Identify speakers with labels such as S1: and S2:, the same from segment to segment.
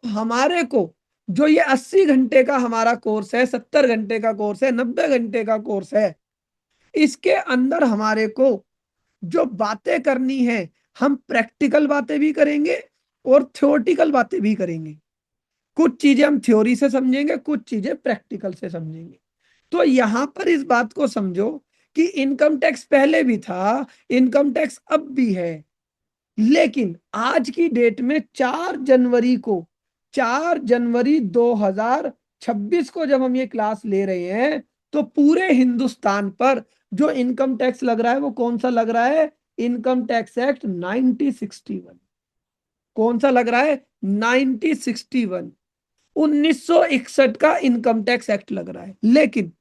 S1: हमारे को जो ये 80 घंटे का हमारा कोर्स है, 70 घंटे का कोर्स है, 90 घंटे का कोर्स है, इसके अंदर हमारे को जो बातें करनी है, हम प्रैक्टिकल बातें भी करेंगे और थ्योरेटिकल बातें भी करेंगे। कुछ चीजें हम थ्योरी से समझेंगे, कुछ चीजें प्रैक्टिकल से समझेंगे। तो यहां पर इस बात को समझो कि इनकम टैक्स पहले भी था, इनकम टैक्स अब भी है, लेकिन आज की डेट में 4 जनवरी को, 4 जनवरी 2026 को जब हम ये क्लास ले रहे हैं, तो पूरे हिंदुस्तान पर जो इनकम टैक्स लग रहा है वो कौन सा लग रहा है? Income tax act 1961। कौन सा लग रहा है? 1961, 1961 का इनकम टैक्स एक्ट लग रहा है। लेकिन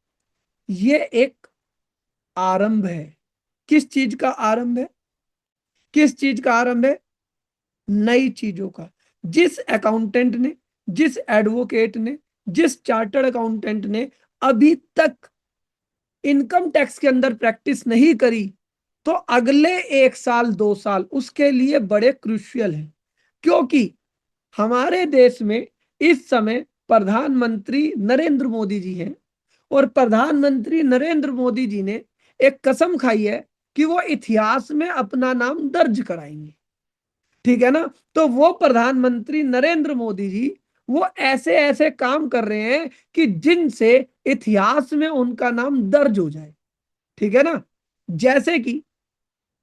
S1: ये एक आरंभ है। किस चीज का आरंभ है? किस चीज का आरंभ है? नई चीजों का। जिस अकाउंटेंट ने, जिस एडवोकेट ने, जिस चार्टर्ड अकाउंटेंट ने अभी तक इनकम टैक्स के अंदर प्रैक्टिस नहीं करी, तो अगले 1 साल 2 साल उसके लिए बड़े क्रूशियल है। क्योंकि हमारे देश में इस समय प्रधानमंत्री नरेंद्र मोदी जी हैं, और प्रधानमंत्री नरेंद्र मोदी जी ने एक कसम खाई है कि वो इतिहास में अपना नाम दर्ज कराएंगे। ठीक है ना? तो वो प्रधानमंत्री नरेंद्र मोदी जी वो ऐसे ऐसे काम कर रहे हैं कि जिनसे इतिहास में उनका नाम दर्ज हो जाए। ठीक है ना? जैसे कि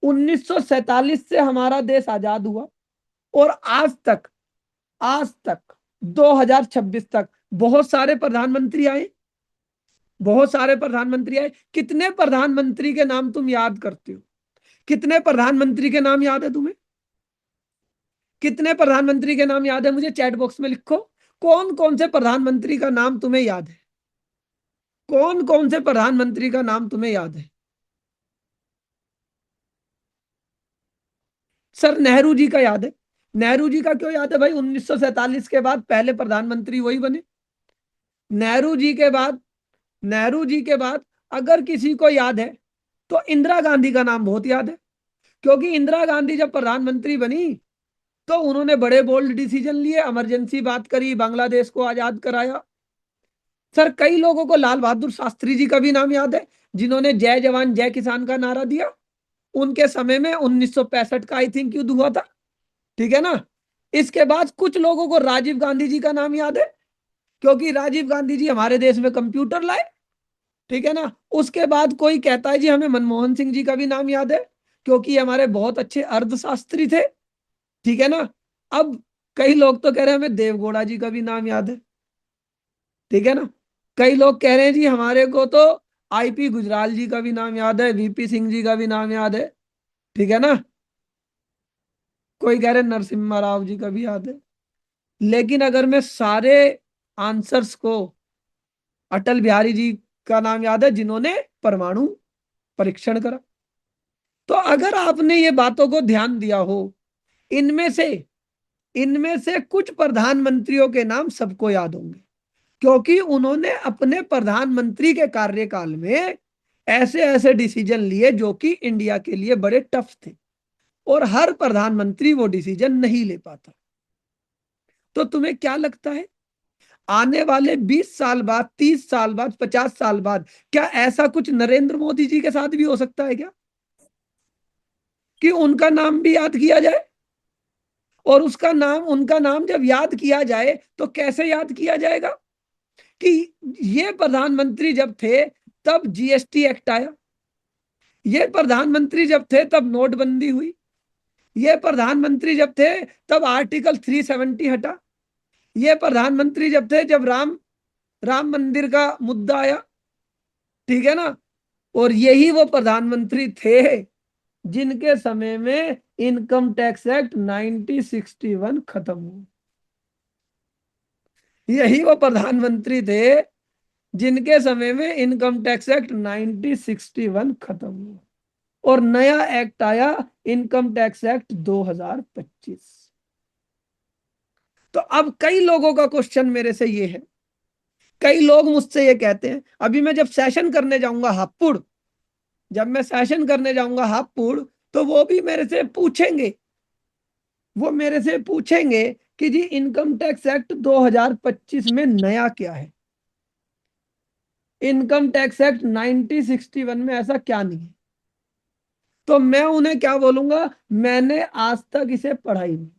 S1: 1947 से हमारा देश आजाद हुआ, और आज तक 2026 तक बहुत सारे प्रधानमंत्री आए, बहुत सारे प्रधानमंत्री आए। कितने प्रधानमंत्री के नाम तुम याद करते हो? कितने प्रधानमंत्री के नाम याद है तुम्हें? कितने प्रधानमंत्री के नाम याद है? मुझे चैट बॉक्स में लिखो। कौन कौन से प्रधानमंत्री का नाम तुम्हें याद है? कौन कौन से प्रधानमंत्री का नाम तुम्हें याद है? सर नेहरू जी का याद है। नेहरू जी का क्यों याद है भाई? 1947 के बाद पहले प्रधानमंत्री वही बने। नेहरू जी के बाद, नेहरू जी के बाद अगर किसी को याद है तो इंदिरा गांधी का नाम बहुत याद है। क्योंकि इंदिरा गांधी जब प्रधानमंत्री बनी तो उन्होंने बड़े बोल्ड डिसीजन लिए, इमरजेंसी बात करी, बांग्लादेश को आजाद कराया। सर कई लोगों को लाल बहादुर शास्त्री जी का भी नाम याद है, जिन्होंने जय जवान जय किसान का नारा दिया। उनके समय में 1965 का आई थिंक युद्ध हुआ था। ठीक है ना? इसके बाद कुछ लोगों को राजीव गांधी जी का नाम याद है, क्योंकि राजीव गांधी जी हमारे देश में कंप्यूटर लाए। ठीक है ना? उसके बाद कोई कहता है जी हमें मनमोहन सिंह जी का भी नाम याद है, क्योंकि ये हमारे बहुत अच्छे अर्थशास्त्री थे। ठीक है ना? अब कई लोग तो कह रहे हैं हमें देवगौड़ा जी का भी नाम याद है। ठीक है ना? कई लोग कह रहे हैं जी हमारे को तो आईपी गुजराल जी का भी नाम याद है, वीपी सिंह जी का भी नाम याद है। ठीक है ना? कोई कह रहे नरसिम्हा राव जी का भी याद है। लेकिन अगर मैं सारे आंसर्स को, अटल बिहारी जी का नाम याद है जिन्होंने परमाणु परीक्षण करा। तो अगर आपने ये बातों को ध्यान दिया हो, इनमें से इनमें से कुछ प्रधानमंत्रियों के नाम सबको याद होंगे, क्योंकि उन्होंने अपने प्रधानमंत्री के कार्यकाल में ऐसे ऐसे डिसीजन लिए जो कि इंडिया के लिए बड़े टफ थे, और हर प्रधानमंत्री वो डिसीजन नहीं ले पाता। तो तुम्हें क्या लगता है आने वाले 20 साल बाद, 30 साल बाद, 50 साल बाद क्या ऐसा कुछ नरेंद्र मोदी जी के साथ भी हो सकता है क्या, कि उनका नाम भी याद किया जाए? और उसका नाम, उनका नाम जब याद किया जाए तो कैसे याद किया जाएगा? कि ये प्रधानमंत्री जब थे तब जीएसटी एक्ट आया, ये प्रधानमंत्री जब थे तब नोटबंदी हुई, ये प्रधानमंत्री जब थे तब आर्टिकल 370 हटा, ये प्रधानमंत्री जब थे जब राम राम मंदिर का मुद्दा आया। ठीक है ना? और यही वो प्रधानमंत्री थे जिनके समय में इनकम टैक्स एक्ट 1961 खत्म हुआ। यही वो प्रधानमंत्री थे जिनके समय में इनकम टैक्स एक्ट 1961 खत्म हुआ, और नया एक्ट आया इनकम टैक्स एक्ट 2025। तो अब कई लोगों का क्वेश्चन मेरे से ये है, कई लोग मुझसे ये कहते हैं, अभी मैं जब सेशन करने जाऊंगा हापुड़, जब मैं सेशन करने जाऊंगा हापुड़, तो वो भी मेरे से पूछेंगे, वो मेरे से पूछेंगे कि जी इनकम टैक्स एक्ट 2025 में नया क्या है, इनकम टैक्स एक्ट 1961 में ऐसा क्या नहीं है। तो मैं उन्हें क्या बोलूंगा, मैंने आज तक इसे पढ़ा ही नहीं,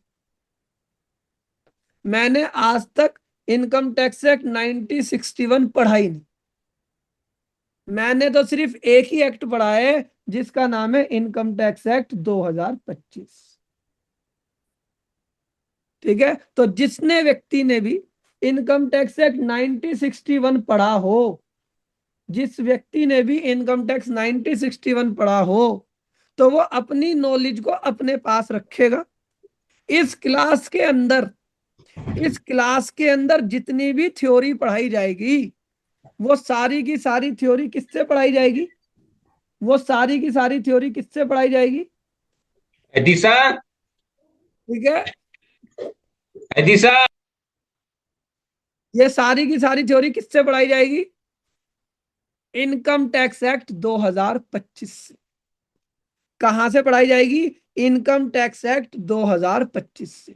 S1: मैंने आज तक इनकम टैक्स एक्ट 1961 पढ़ा ही नहीं। मैंने तो सिर्फ एक ही एक्ट पढ़ा है जिसका नाम है इनकम टैक्स एक्ट 2025। ठीक है, तो जिसने व्यक्ति ने भी इनकम टैक्स एक्ट 1961 पढ़ा हो, जिस व्यक्ति ने भी इनकम टैक्स 1961 पढ़ा हो, तो वो अपनी नॉलेज को अपने पास रखेगा। इस क्लास के अंदर, इस क्लास के अंदर जितनी भी थ्योरी पढ़ाई जाएगी, वो सारी की सारी थ्योरी किससे पढ़ाई जाएगी, वो सारी की सारी थ्योरी किससे पढ़ाई जाएगी।
S2: एदिसा,
S1: ठीक है,
S2: एदिसा।
S1: ये सारी की सारी थ्योरी किससे पढ़ाई जाएगी, इनकम टैक्स एक्ट 2025 से। कहां से पढ़ाई जाएगी, इनकम टैक्स एक्ट 2025 से।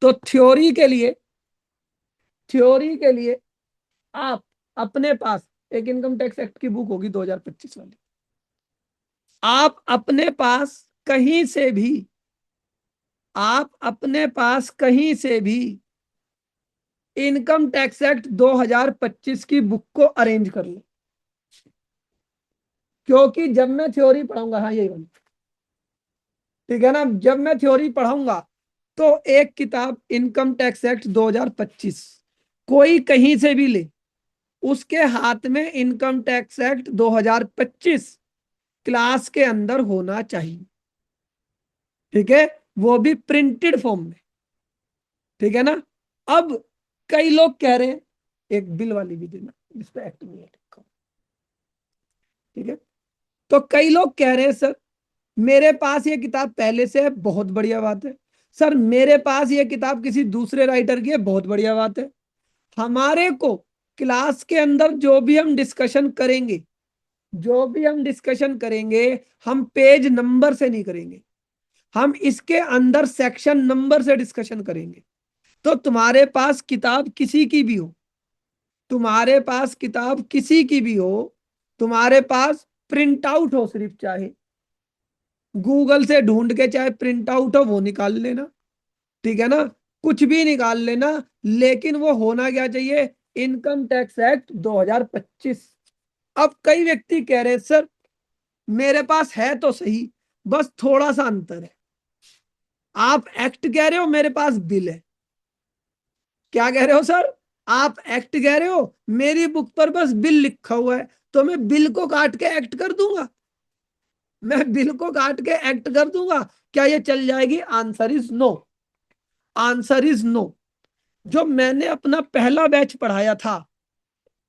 S1: तो थ्योरी के लिए, थ्योरी के लिए आप अपने पास एक इनकम टैक्स एक्ट की बुक होगी 2025 वाली, आप अपने पास कहीं से भी, आप अपने पास कहीं से भी इनकम टैक्स एक्ट 2025 की बुक को अरेंज कर लो। क्योंकि जब मैं थ्योरी पढ़ाऊंगा, हाँ यही वाली, ठीक है ना, जब मैं थ्योरी पढ़ाऊंगा तो एक किताब इनकम टैक्स एक्ट 2025 कोई कहीं से भी ले, उसके हाथ में इनकम टैक्स एक्ट 2025 क्लास के अंदर होना चाहिए। ठीक है, वो भी प्रिंटेड फॉर्म में। ठीक है ना। अब कई लोग कह रहे हैं, एक बिल वाली भी देना जिस पे एक्ट नहीं है लिखा हुआ। ठीक है, तो कई लोग कह रहे हैं सर मेरे पास ये किताब पहले से है, बहुत बढ़िया बात है। सर मेरे पास ये किताब किसी दूसरे राइटर की है, बहुत बढ़िया बात है। हमारे को क्लास के अंदर जो भी हम डिस्कशन करेंगे, जो भी हम डिस्कशन करेंगे, हम पेज नंबर से नहीं करेंगे, हम इसके अंदर सेक्शन नंबर से डिस्कशन करेंगे। तो तुम्हारे पास किताब किसी की भी हो, तुम्हारे पास किताब किसी की भी हो, तुम्हारे पास प्रिंट आउट हो, सिर्फ चाहे गूगल से ढूंढ के चाहे प्रिंट आउट हो वो निकाल लेना, ठीक है ना, कुछ भी निकाल लेना, लेकिन वो होना क्या चाहिए, इनकम टैक्स एक्ट 2025। अब कई व्यक्ति कह रहे हैं सर मेरे पास है तो सही, बस थोड़ा सा अंतर है। आप एक्ट कह रहे हो, मेरे पास बिल है। क्या कह रहे हो सर, आप एक्ट कह रहे हो, मेरी बुक पर बस बिल लिखा हुआ है, तो मैं बिल को काट के एक्ट कर दूंगा, मैं बिल को काट के एक्ट कर दूंगा, क्या ये चल जाएगी? Answer is no, answer is no. जो मैंने अपना पहला बैच पढ़ाया था,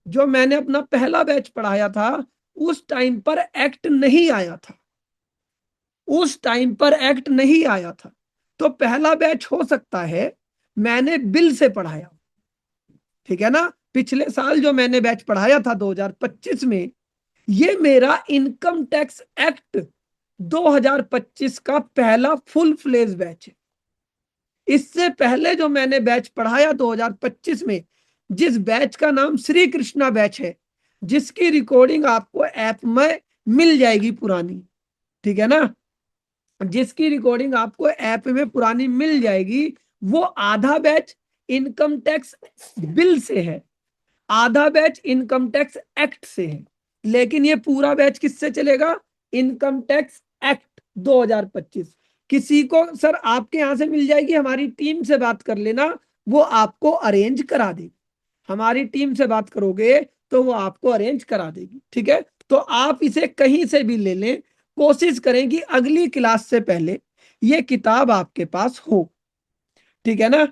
S1: जो मैंने अपना पहला बैच पढ़ाया था, उस टाइम पर एक्ट नहीं आया था, उस टाइम पर एक्ट नहीं आया था। तो पहला बैच हो सकता है मैंने बिल से पढ़ाया, ठीक है ना। पिछले साल जो मैंने बैच पढ़ाया था 2025 में, ये मेरा इनकम टैक्स एक्ट 2025 का पहला फुल फ्लेज बैच है। इससे पहले जो मैंने बैच पढ़ाया 2025 में, जिस बैच का नाम श्री कृष्णा बैच है, जिसकी रिकॉर्डिंग आपको ऐप में मिल जाएगी पुरानी, ठीक है ना, जिसकी रिकॉर्डिंग आपको ऐप में पुरानी मिल जाएगी, वो आधा बैच इनकम टैक्स बिल से है, आधा बैच इनकम टैक्स एक्ट से है। लेकिन ये पूरा बैच किससे चलेगा, इनकम टैक्स एक्ट 2025। किसी को सर आपके यहां से मिल जाएगी, हमारी टीम से बात कर लेना, वो आपको अरेंज करा देगी, हमारी टीम से बात करोगे तो वो आपको अरेंज करा देगी। ठीक है, तो आप इसे कहीं से भी ले लें, कोशिश करें कि अगली क्लास से पहले ये किताब आपके पास हो, ठीक है ना,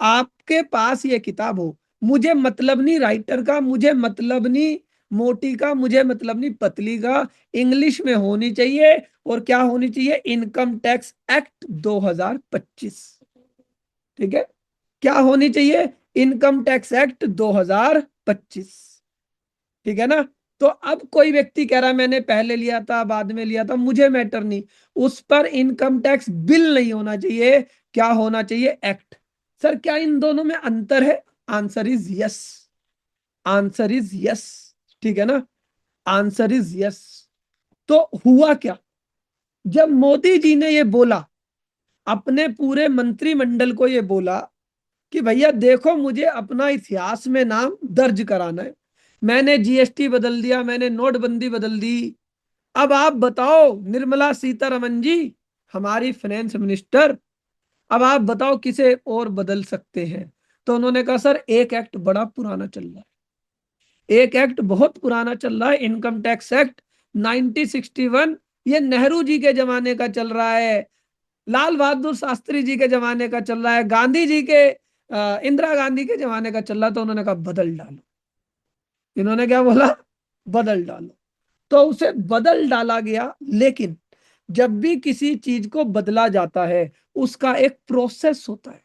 S1: आपके पास ये किताब हो। मुझे मतलब नहीं राइटर का, मुझे मतलब नहीं मोटी का, मुझे मतलब नहीं पतली का, इंग्लिश में होनी चाहिए। और क्या होनी चाहिए, इनकम टैक्स एक्ट 2025। ठीक है, क्या होनी चाहिए, इनकम टैक्स एक्ट 2025। ठीक है ना। तो अब कोई व्यक्ति कह रहा है मैंने पहले लिया था बाद में लिया था, मुझे मैटर नहीं, उस पर इनकम टैक्स बिल नहीं होना चाहिए, क्या होना चाहिए? एक्ट। सर क्या इन दोनों में अंतर है? Answer is yes. Answer is yes. ठीक है ना? Answer is yes. तो हुआ क्या? जब मोदी जी ने ये बोला, अपने पूरे मंत्रिमंडल को ये बोला कि भैया देखो, मुझे अपना इतिहास में नाम दर्ज कराना है, मैंने जीएसटी बदल दिया, मैंने नोटबंदी बदल दी, अब आप बताओ निर्मला सीतारमन जी, हमारी फाइनेंस मिनिस्टर, अब आप बताओ किसे और बदल सकते हैं? तो उन्होंने कहा सर एक एक्ट बड़ा पुराना चल रहा है, एक एक्ट बहुत पुराना चल रहा है, इनकम टैक्स एक्ट 1961। ये नेहरू जी के जमाने का चल रहा है, लाल बहादुर शास्त्री जी के जमाने का चल रहा है, गांधी जी के, इंदिरा गांधी के जमाने का चल रहा है। तो उन्होंने कहा बदल डालो। इन्होंने क्या बोला? बदल डालो। तो उसे बदल डाला गया। लेकिन जब भी किसी चीज को बदला जाता है, उसका एक प्रोसेस होता है,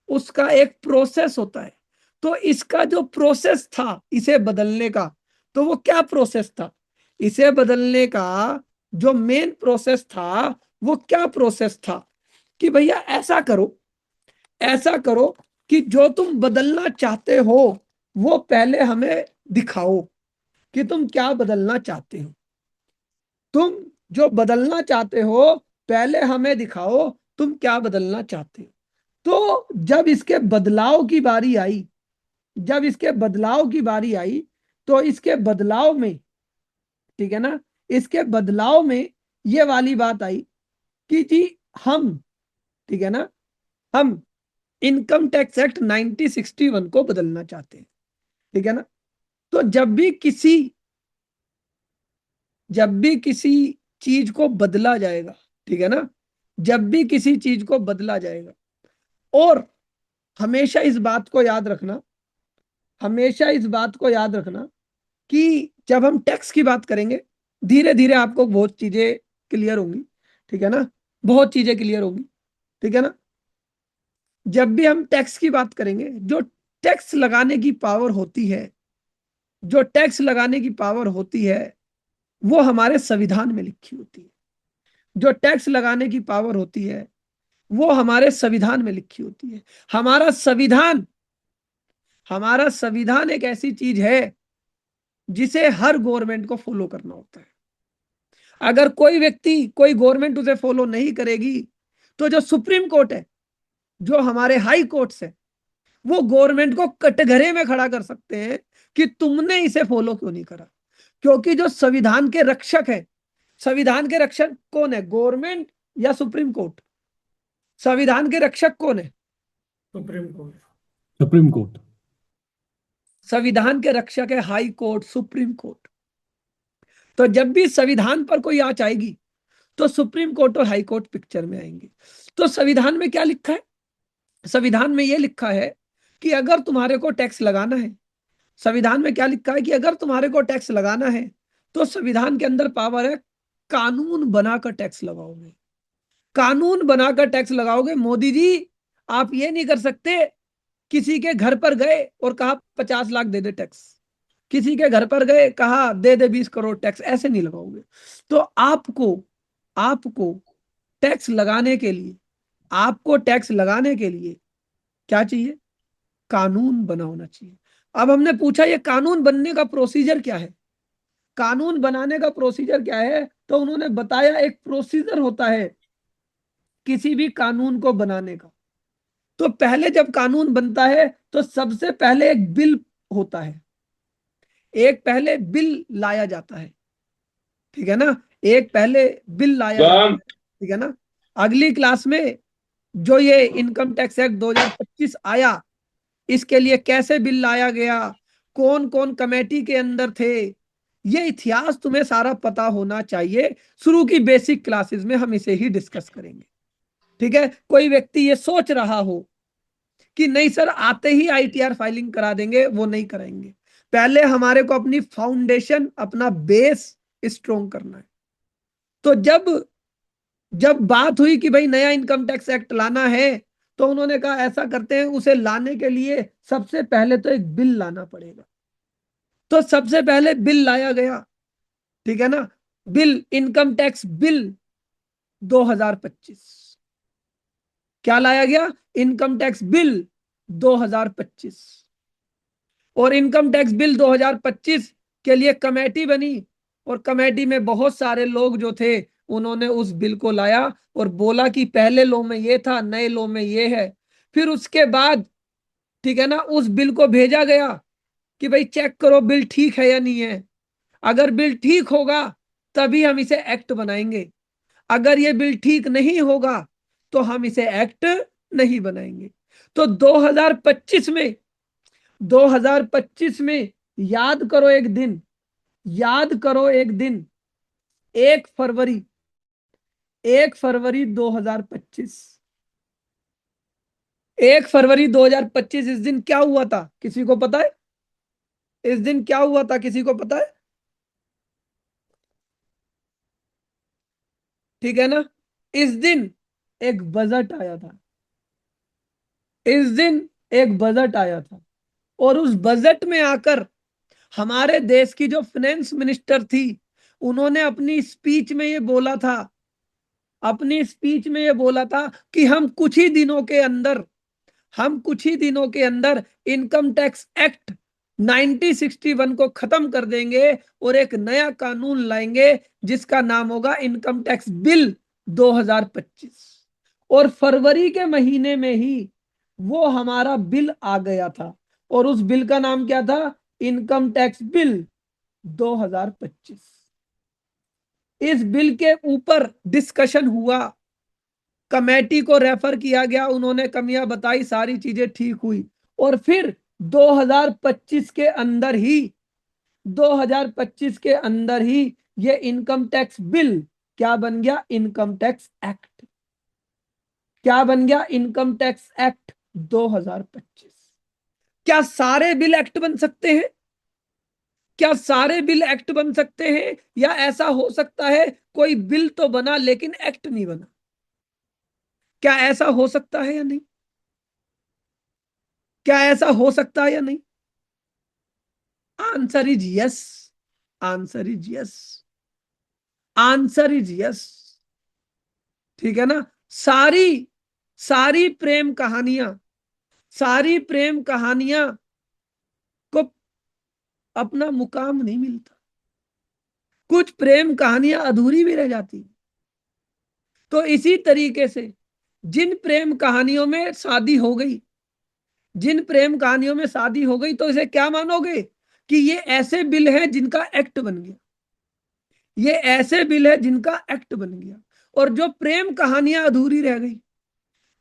S1: उसका एक प्रोसेस होता है। तो इसका जो प्रोसेस था इसे बदलने का, तो वो क्या प्रोसेस था? इसे बदलने का जो मेन प्रोसेस था, वो क्या प्रोसेस था? कि भैया ऐसा करो, ऐसा करो कि जो तुम बदलना चाहते हो वो पहले हमें दिखाओ कि तुम क्या बदलना चाहते हो। तुम जो बदलना चाहते हो पहले हमें दिखाओ, तुम क्या बदलना चाहते हो। तो जब इसके बदलाव की बारी आई, जब इसके बदलाव की बारी आई, तो इसके बदलाव में, ठीक है ना, इसके बदलाव में ये वाली बात आई कि जी हम, ठीक है ना, हम इनकम टैक्स एक्ट 1961 को बदलना चाहते हैं। ठीक है ना? तो जब भी किसी चीज को बदला जाएगा, ठीक है ना, जब भी किसी चीज को बदला जाएगा, और हमेशा इस बात को याद रखना, हमेशा इस बात को याद रखना कि जब हम टैक्स की बात करेंगे, धीरे धीरे आपको बहुत चीजें क्लियर होंगी। ठीक है ना? बहुत चीजें क्लियर होंगी। ठीक है ना? जब भी हम टैक्स की बात करेंगे, जो टैक्स लगाने की पावर होती है, जो टैक्स लगाने की पावर होती है, वो हमारे संविधान में लिखी होती है। जो टैक्स लगाने की पावर होती है वो हमारे संविधान में लिखी होती है। हमारा संविधान, हमारा संविधान एक ऐसी चीज है जिसे हर गवर्नमेंट को फॉलो करना होता है। अगर कोई व्यक्ति, कोई गवर्नमेंट उसे फॉलो नहीं करेगी, तो जो सुप्रीम कोर्ट है, जो हमारे हाई कोर्ट्स है, वो गवर्नमेंट को कटघरे में खड़ा कर सकते हैं कि तुमने इसे फॉलो क्यों नहीं करा। क्योंकि जो संविधान के रक्षक है, संविधान के रक्षक कौन है? गवर्नमेंट या सुप्रीम कोर्ट? संविधान के रक्षक कौन है?
S3: Supreme court.
S4: Supreme court.
S1: संविधान के रक्षक है हाई कोर्ट, सुप्रीम कोर्ट। तो जब भी संविधान पर कोई आंच आएगी, तो सुप्रीम कोर्ट और हाई कोर्ट पिक्चर में आएंगे। तो संविधान में क्या लिखा है? संविधान में यह लिखा है कि अगर तुम्हारे को टैक्स लगाना है, संविधान में क्या लिखा है कि अगर तुम्हारे को टैक्स लगाना है, तो संविधान के अंदर पावर है, कानून बनाकर टैक्स लगाओगे, कानून बनाकर टैक्स लगाओगे। मोदी जी, आप ये नहीं कर सकते किसी के घर पर गए और कहा 50 लाख दे दे टैक्स, किसी के घर पर गए कहा दे दे 20 करोड़ टैक्स, ऐसे नहीं लगाओगे। तो आपको आपको टैक्स लगाने के लिए, आपको टैक्स लगाने के लिए क्या चाहिए? कानून बना होना चाहिए। अब हमने पूछा ये कानून बनने का प्रोसीजर क्या है, कानून बनाने का प्रोसीजर क्या है? तो उन्होंने बताया एक प्रोसीजर होता है किसी भी कानून को बनाने का। तो पहले जब कानून बनता है तो सबसे पहले एक बिल होता है, एक पहले बिल लाया जाता है। ठीक है ना? एक पहले बिल लाया जाता
S2: बम
S1: है। ठीक है ना? अगली क्लास में जो ये इनकम टैक्स एक्ट 2025 आया, इसके लिए कैसे बिल लाया गया, कौन कौन कमेटी के अंदर थे, ये इतिहास तुम्हें सारा पता होना चाहिए। शुरू की बेसिक क्लासेस में हम इसे ही डिस्कस करेंगे। ठीक है? कोई व्यक्ति ये सोच रहा हो कि नहीं सर आते ही आईटीआर फाइलिंग करा देंगे, वो नहीं कराएंगे। पहले हमारे को अपनी फाउंडेशन, अपना बेस स्ट्रोंग करना है। तो जब जब बात हुई कि भाई नया इनकम टैक्स एक्ट लाना है, तो उन्होंने कहा ऐसा करते हैं, उसे लाने के लिए सबसे पहले तो एक बिल लाना पड़ेगा। तो सबसे पहले बिल लाया गया। ठीक है ना? Bill, income tax bill 2025। क्या लाया गया? Income tax bill 2025। और इनकम टैक्स बिल 2025 के लिए कमेटी बनी, और कमेटी में बहुत सारे लोग जो थे उन्होंने उस बिल को लाया और बोला कि पहले लॉ में ये था, नए लॉ में ये है। फिर उसके बाद, ठीक है ना, उस बिल को भेजा गया कि भाई चेक करो बिल ठीक है या नहीं है। अगर बिल ठीक होगा तभी हम इसे एक्ट बनाएंगे, अगर ये बिल ठीक नहीं होगा तो हम इसे एक्ट नहीं बनाएंगे। तो 2025 में, 2025 में याद करो एक दिन, याद करो एक दिन, 1 फरवरी, 1 फरवरी 2025, 1 फरवरी 2025, इस दिन क्या हुआ था किसी को पता है? इस दिन क्या हुआ था किसी को पता है? ठीक है ना, इस दिन एक बजट आया था, इस दिन एक बजट आया था। और उस बजट में आकर हमारे देश की जो फाइनेंस मिनिस्टर थी, उन्होंने अपनी स्पीच में ये बोला था, अपनी स्पीच में ये बोला था कि हम कुछ ही दिनों के अंदर, हम कुछ ही दिनों के अंदर इनकम टैक्स एक्ट 1961 को खत्म कर देंगे और एक नया कानून लाएंगे जिसका नाम होगा इनकम टैक्स बिल 2025। और फरवरी के महीने में ही वो हमारा बिल आ गया था, और उस बिल का नाम क्या था? Income tax bill 2025। इस बिल के ऊपर डिस्कशन हुआ, कमेटी को रेफर किया गया, उन्होंने कमियां बताई, सारी चीजें ठीक हुई। और फिर 2025 के अंदर ही, 2025 के अंदर ही ये इनकम टैक्स बिल क्या बन गया? Income tax act. क्या बन गया? Income tax act 2025। क्या सारे बिल एक्ट बन सकते हैं? क्या सारे बिल एक्ट बन सकते हैं, या ऐसा हो सकता है कोई बिल तो बना लेकिन एक्ट नहीं बना? क्या ऐसा हो सकता है या नहीं? क्या ऐसा हो सकता है या नहीं? Answer is yes, answer is yes, answer is yes. ठीक है ना, सारी सारी प्रेम कहानियां, सारी प्रेम कहानियां को अपना मुकाम नहीं मिलता, कुछ प्रेम कहानियां अधूरी भी रह जाती हैं। तो इसी तरीके से जिन प्रेम कहानियों में शादी हो गई, जिन प्रेम कहानियों में शादी हो गई, तो इसे क्या मानोगे? कि ये ऐसे बिल हैं जिनका एक्ट बन गया, ये ऐसे बिल है जिनका एक्ट बन गया। और जो प्रेम कहानियां अधूरी रह गई,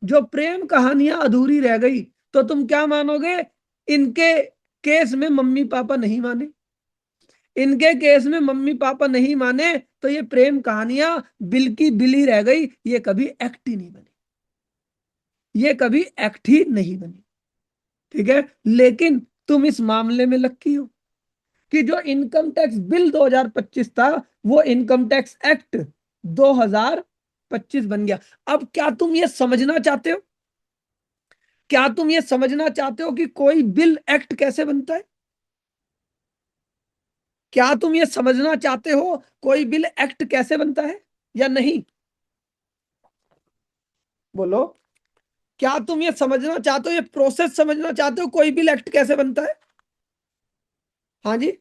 S1: जो प्रेम कहानियां अधूरी रह गई, तो तुम क्या मानोगे? इनके केस में मम्मी पापा नहीं माने, इनके केस में मम्मी पापा नहीं माने, तो ये प्रेम कहानियां बिल की बिल ही रह गई, ये कभी एक्ट ही नहीं बनी, ये कभी एक्ट ही नहीं बनी। ठीक है, लेकिन तुम इस मामले में लक्की हो कि जो इनकम टैक्स बिल 2025 था, वो इनकम टैक्स एक्ट 2025 बन गया। अब क्या तुम ये समझना चाहते हो, क्या तुम ये समझना चाहते हो कि कोई बिल एक्ट कैसे बनता है? क्या तुम ये समझना चाहते हो कोई बिल एक्ट कैसे बनता है या नहीं? बोलो, क्या तुम ये समझना चाहते हो, ये प्रोसेस समझना चाहते हो, कोई बिल एक्ट कैसे बनता है? हाँ जी,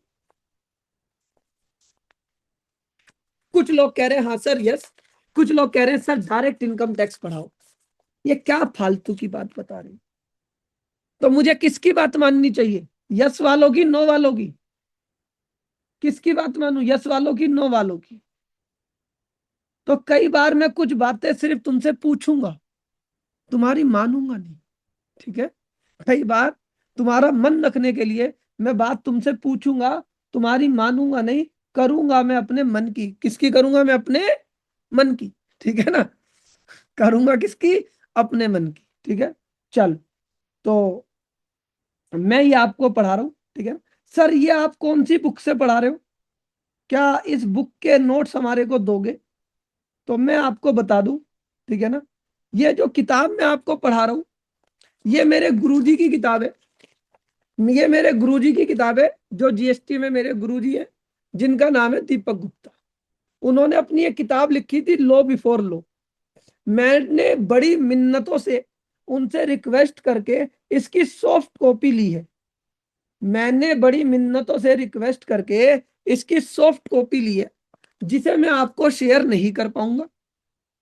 S1: कुछ लोग कह रहे हैं हाँ सर यस, कुछ लोग कह रहे हैं सर डायरेक्ट इनकम टैक्स पढ़ाओ। ये क्या फालतू की बात बता रहे हैं? तो मुझे किसकी बात माननी चाहिए, यस वालों की, नो वालों की? किसकी बात मानू, यस वालों की, नो वालों की? तो कई बार मैं कुछ बातें सिर्फ तुमसे पूछूंगा, तुम्हारी मानूंगा नहीं। ठीक है, कई बार तुम्हारा मन रखने के लिए मैं बात तुमसे पूछूंगा, तुम्हारी मानूंगा नहीं, करूंगा मैं अपने मन की। किसकी करूंगा मैं? अपने मन की। ठीक है ना, करूंगा किसकी? अपने मन की। ठीक है, चल, तो मैं ये आपको पढ़ा रहा हूँ। ठीक है, सर ये आप कौन सी बुक से पढ़ा रहे हो, क्या इस बुक के नोट्स हमारे को दोगे? तो मैं आपको बता दूं, ठीक है ना, ये जो किताब मैं आपको पढ़ा रहा हूँ, ये मेरे गुरुजी की किताब है, ये मेरे गुरुजी की किताब है, जो जीएसटी में मेरे गुरुजी है, जिनका नाम है दीपक गुप्ता। उन्होंने अपनी एक किताब लिखी थी, लॉ बिफोर लॉ। मैंने बड़ी मिन्नतों से उनसे रिक्वेस्ट करके इसकी सॉफ्ट कॉपी ली है। मैंने बड़ी मिन्नतों से रिक्वेस्ट करके इसकी सॉफ्ट कॉपी ली है, जिसे मैं आपको शेयर नहीं कर पाऊंगा।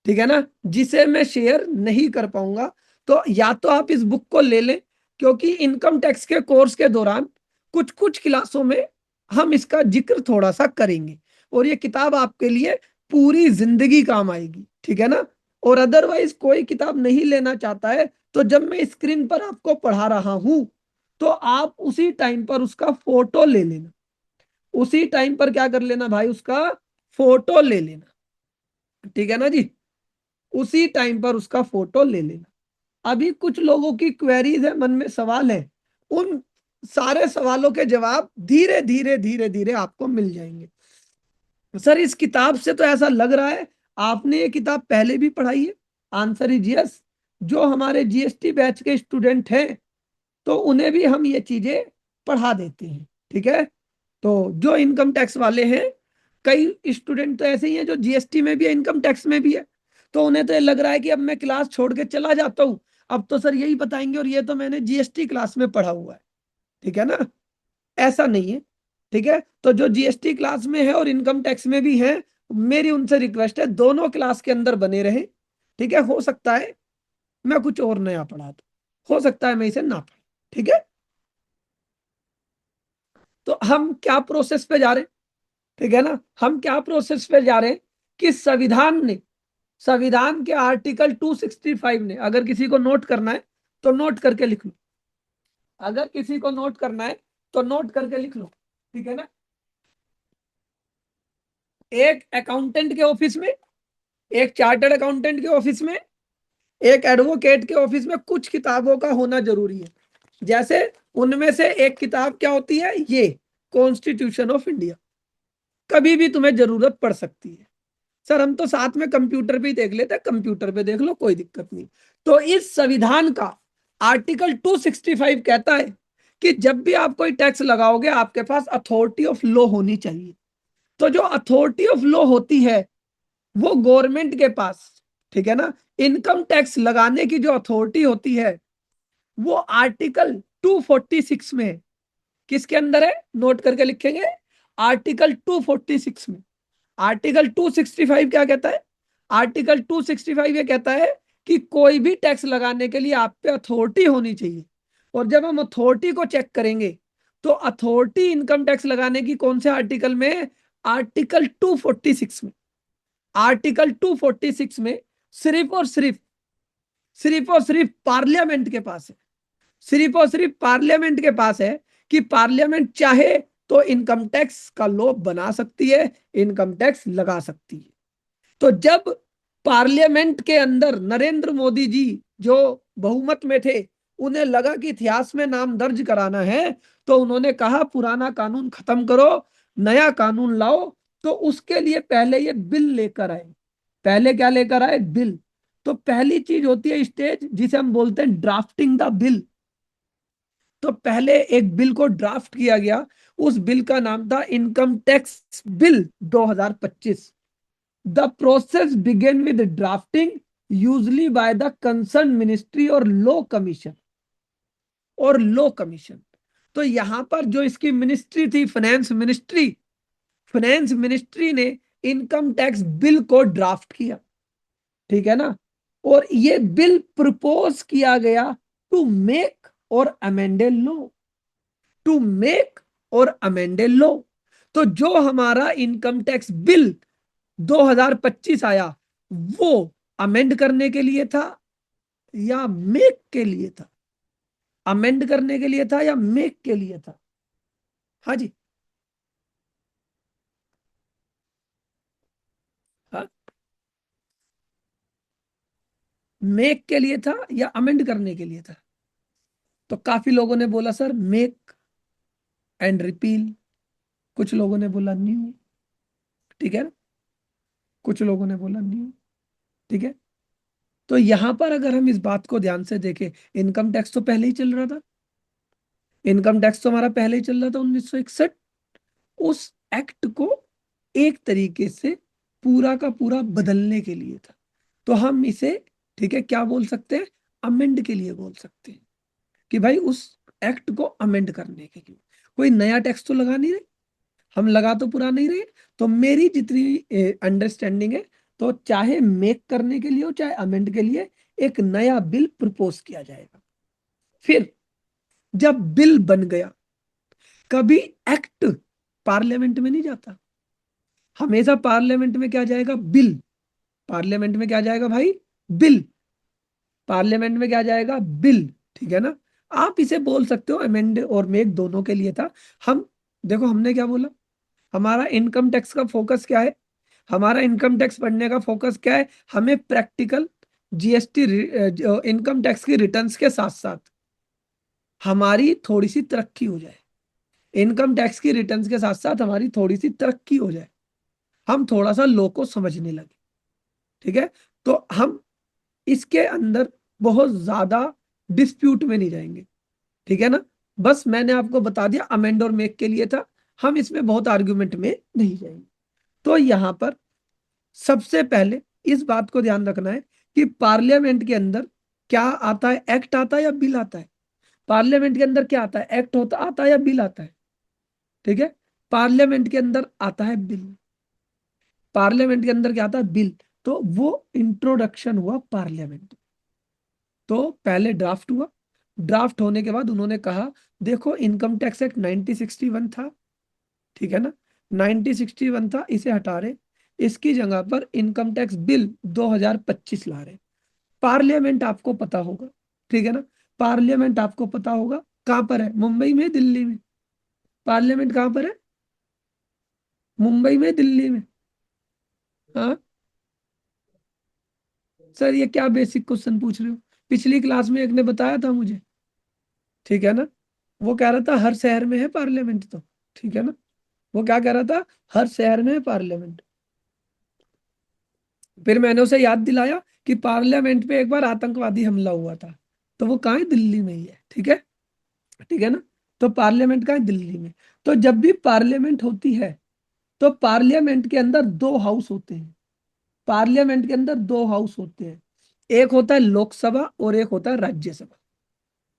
S1: ठीक है ना, जिसे मैं शेयर नहीं कर पाऊंगा। तो या तो आप इस बुक को ले लें, क्योंकि इनकम टैक्स के कोर्स के दौरान कुछ कुछ क्लासों में हम इसका जिक्र थोड़ा सा करेंगे, और ये किताब आपके लिए पूरी जिंदगी काम आएगी। ठीक है ना। और अदरवाइज कोई किताब नहीं लेना चाहता है, तो जब मैं स्क्रीन पर आपको पढ़ा रहा हूं, तो आप उसी टाइम पर उसका फोटो ले लेना। उसी टाइम पर क्या कर लेना भाई, उसका फोटो ले लेना। ठीक है ना जी। उसी टाइम पर उसका फोटो ले लेना। अभी कुछ लोगों की क्वेरीज है, मन में सवाल है, उन सारे सवालों के जवाब धीरे धीरे धीरे धीरे आपको मिल जाएंगे। सर इस किताब से तो ऐसा लग रहा है आपने ये किताब पहले भी पढ़ाई है। Answer is yes. जो हमारे जीएसटी बैच के स्टूडेंट हैं, तो उन्हें भी हम ये चीजें पढ़ा देते हैं। ठीक है। तो जो इनकम टैक्स वाले हैं, कई स्टूडेंट तो ऐसे ही हैं जो जीएसटी में भी है, इनकम टैक्स में भी है, तो उन्हें तो ये लग रहा है कि अब मैं क्लास छोड़ के चला जाता हूँ, अब तो सर यही बताएंगे और ये तो मैंने जीएसटी क्लास में पढ़ा हुआ है। ठीक है ना। ऐसा नहीं है। ठीक है। तो जो जीएसटी क्लास में है और इनकम टैक्स में भी है, मेरी उनसे रिक्वेस्ट है दोनों क्लास के अंदर बने रहे। ठीक है। हो सकता है मैं कुछ और नया पढ़ा दूं, हो सकता है मैं इसे ना पढ़ा। ठीक है। तो हम क्या प्रोसेस पे जा रहे हैं। ठीक है ना। हम क्या प्रोसेस पे जा रहे हैं कि संविधान ने, संविधान के आर्टिकल 265 ने, अगर किसी को नोट करना है तो नोट करके लिख लो। अगर किसी को नोट करना है तो नोट करके लिख लो। ठीक है ना। एक अकाउंटेंट के ऑफिस में, एक चार्टर्ड अकाउंटेंट के ऑफिस में, एक एडवोकेट के ऑफिस में कुछ किताबों का होना जरूरी है। जैसे उनमें से एक किताब क्या होती है, ये कॉन्स्टिट्यूशन ऑफ इंडिया। कभी भी तुम्हें जरूरत पड़ सकती है। सर हम तो साथ में कंप्यूटर पे ही देख लेते हैं, कंप्यूटर पे देख लो कोई दिक्कत नहीं। तो इस संविधान का आर्टिकल 265 कहता है कि जब भी आप कोई टैक्स लगाओगे, आपके पास अथॉरिटी ऑफ लॉ होनी चाहिए। तो जो अथॉरिटी ऑफ लॉ होती है वो गवर्नमेंट के पास, ठीक है ना, इनकम टैक्स लगाने की जो अथॉरिटी होती है वो आर्टिकल 246 में है। किसके अंदर है, नोट करके लिखेंगे, आर्टिकल 246 में। आर्टिकल 265 क्या कहता है, आर्टिकल 265 ये कहता है कि कोई भी टैक्स लगाने के लिए आप पे अथॉरिटी होनी चाहिए। और जब हम अथॉरिटी को चेक करेंगे, तो अथॉरिटी इनकम टैक्स लगाने की कौन से आर्टिकल में है, आर्टिकल 246 में। आर्टिकल 246 में सिर्फ और सिर्फ, सिर्फ और सिर्फ पार्लियामेंट के पास है, सिर्फ और सिर्फ पार्लियामेंट के पास है कि पार्लियामेंट चाहे तो इनकम टैक्स का लॉ बना सकती है, इनकम टैक्स लगा सकती है। तो जब पार्लियामेंट के अंदर नरेंद्र मोदी जी जो बहुमत में थे, उन्हें लगा कि इतिहास में नाम दर्ज कराना है, तो उन्होंने कहा पुराना कानून खत्म करो, नया कानून लाओ। तो उसके लिए पहले ये बिल लेकर आए। पहले क्या लेकर आए, बिल। तो पहली चीज होती है स्टेज, जिसे हम बोलते हैं ड्राफ्टिंग द बिल। तो पहले एक बिल को ड्राफ्ट किया गया, उस बिल का नाम था income tax bill 2025। The process begin with drafting, usually by the concern ministry और लॉ कमीशन, और लॉ कमीशन। तो यहां पर जो इसकी मिनिस्ट्री थी, फाइनेंस मिनिस्ट्री, फाइनेंस मिनिस्ट्री ने इनकम टैक्स बिल को ड्राफ्ट किया। ठीक है ना। और ये बिल प्रपोज किया गया टू मेक और अमेंडेड लॉ, टू मेक और अमेंडेड लॉ। तो जो हमारा इनकम टैक्स बिल 2025 आया, वो अमेंड करने के लिए था या मेक के लिए था, अमेंड करने के लिए था या मेक के लिए था। हाँ जी। हाँ, मेक के लिए था या अमेंड करने के लिए था। तो काफी लोगों ने बोला सर मेक एंड रिपील, कुछ लोगों ने बोला न्यू। ठीक है ना। कुछ लोगों ने बोला न्यू। ठीक है। तो यहां पर अगर हम इस बात को ध्यान से देखें, इनकम टैक्स तो पहले ही चल रहा था, इनकम टैक्स तो हमारा पहले ही चल रहा था 1961। उस एक्ट को एक तरीके से पूरा का पूरा बदलने के लिए था। तो हम इसे, ठीक है, क्या बोल सकते हैं, अमेंड के लिए बोल सकते हैं, कि भाई उस एक्ट को अमेंड करने के लिए। कोई नया टेक्स्ट तो लगा नहीं रहे, हम लगा तो पूरा नहीं रहे। तो मेरी जितनी अंडरस्टैंडिंग है, तो चाहे मेक करने के लिए हो चाहे अमेंड के लिए, एक नया बिल प्रपोज किया जाएगा। फिर जब बिल बन गया, कभी एक्ट पार्लियामेंट में नहीं जाता, हमेशा पार्लियामेंट में क्या जाएगा, बिल। पार्लियामेंट में क्या जाएगा भाई, बिल। पार्लियामेंट में क्या जाएगा, बिल। ठीक है ना। आप इसे बोल सकते हो अमेंड और मेक दोनों के लिए था। हम देखो हमने क्या बोला, हमारा इनकम टैक्स का फोकस क्या है, हमारा इनकम टैक्स पढ़ने का फोकस क्या है, हमें प्रैक्टिकल जीएसटी इनकम टैक्स की रिटर्न्स के साथ साथ हमारी थोड़ी सी तरक्की हो जाए, इनकम टैक्स की रिटर्न्स के साथ साथ हमारी थोड़ी सी तरक्की हो जाए, हम थोड़ा सा लो को समझने लगे। ठीक है। तो हम इसके अंदर बहुत ज्यादा डिस्प्यूट में नहीं जाएंगे। ठीक है ना। बस मैंने आपको बता दिया अमेंड और मेक के लिए था, हम इसमें बहुत आर्ग्यूमेंट में नहीं जाएंगे। तो यहां पर सबसे पहले इस बात को ध्यान रखना है कि पार्लियामेंट के अंदर क्या आता है, एक्ट आता है या बिल आता है। पार्लियामेंट के अंदर क्या आता है, एक्ट होता आता है या बिल आता है। ठीक है। पार्लियामेंट के अंदर आता है बिल। पार्लियामेंट के अंदर क्या आता है, बिल। तो वो इंट्रोडक्शन हुआ पार्लियामेंट। तो पहले ड्राफ्ट हुआ, ड्राफ्ट होने के बाद उन्होंने कहा देखो इनकम टैक्स एक्ट 1961 था, ठीक है ना, 1961 था, इसे हटा रहे, इसकी जगह पर इनकम टैक्स बिल 2025 ला रहे। पार्लियामेंट आपको पता होगा, ठीक है ना, पार्लियामेंट आपको पता होगा कहां पर है, मुंबई में, दिल्ली में। पार्लियामेंट कहां पर है, मुंबई में, दिल्ली में। हाँ सर, ये क्या बेसिक क्वेश्चन पूछ रहे हो, पिछली क्लास में एक ने बताया था मुझे। ठीक है ना। वो कह रहा था हर शहर में है पार्लियामेंट, तो ठीक है ना, वो क्या कह रहा था, हर शहर में है पार्लियामेंट। फिर मैंने उसे याद दिलाया कि पार्लियामेंट पे एक बार आतंकवादी हमला हुआ था, तो वो कहाँ है, दिल्ली में ही है। ठीक है, ठीक है ना। तो पार्लियामेंट कहाँ है, दिल्ली में। तो जब भी पार्लियामेंट होती है, तो पार्लियामेंट के अंदर दो हाउस होते हैं, पार्लियामेंट के अंदर दो हाउस होते हैं, एक होता है लोकसभा और एक होता है राज्यसभा।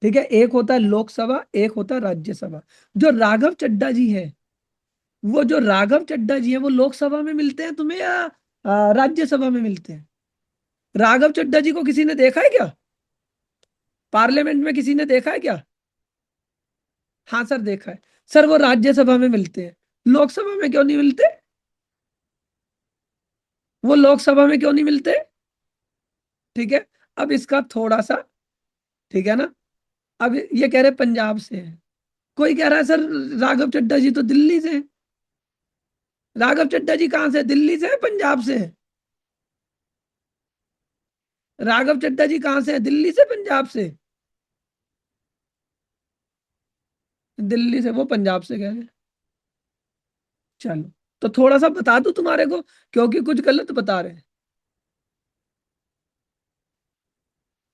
S1: ठीक है, एक होता है लोकसभा, एक होता है राज्यसभा। जो राघव चड्ढा जी है, वो जो राघव चड्ढा जी है, वो लोकसभा में मिलते हैं तुम्हें या राज्यसभा में मिलते हैं। राघव चड्ढा जी को किसी ने देखा है क्या, पार्लियामेंट में किसी ने देखा है क्या। हाँ सर देखा है। सर वो राज्यसभा में मिलते हैं, लोकसभा में क्यों नहीं मिलते, वो लोकसभा में क्यों नहीं मिलते। ठीक है। अब इसका थोड़ा सा, ठीक है ना, अब ये कह रहे पंजाब से है, कोई कह रहा है सर राघव चड्ढा जी तो दिल्ली से है। राघव चड्ढा जी कहाँ से, दिल्ली से है, पंजाब से है। राघव चड्ढा जी कहाँ से है, दिल्ली से, पंजाब से। दिल्ली से, वो पंजाब से कह रहे हैं। चलो, तो थोड़ा सा बता दूं तुम्हारे को, क्योंकि कुछ गलत बता रहे हैं।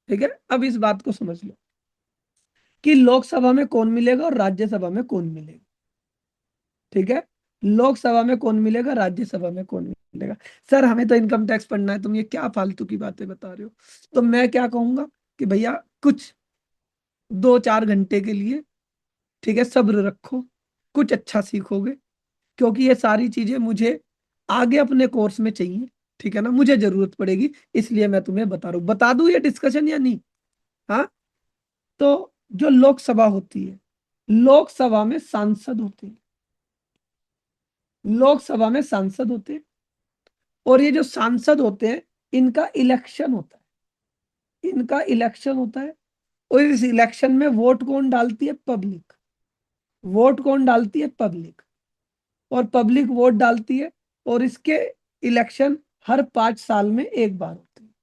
S1: ठीक है, अब इस बात को समझ लो कि लोकसभा में कौन मिलेगा और राज्यसभा में कौन मिलेगा। ठीक है, लोकसभा में कौन मिलेगा, राज्यसभा में कौन मिलेगा। सर हमें तो इनकम टैक्स पढ़ना है, तुम ये क्या फालतू की बातें बता रहे हो। तो मैं क्या कहूंगा कि भैया कुछ 2-4 घंटे के लिए, ठीक है, सब्र रखो, कुछ अच्छा सीखोगे, क्योंकि ये सारी चीजें मुझे आगे अपने कोर्स में चाहिए। ठीक है ना, मुझे जरूरत पड़ेगी, इसलिए मैं तुम्हें बता रहा हूँ। बता दूं ये डिस्कशन या नहीं। हाँ। तो जो लोकसभा होती है, लोकसभा में सांसद होते हैं, लोकसभा में सांसद होते हैं, और ये जो सांसद होते हैं, इनका इलेक्शन होता है, इनका इलेक्शन होता है। और इस इलेक्शन में वोट कौन डालती है, पब्लिक। वोट कौन डालती है, पब्लिक। और पब्लिक वोट डालती है, और इसके इलेक्शन हर 5 साल में एक बार होते हैं,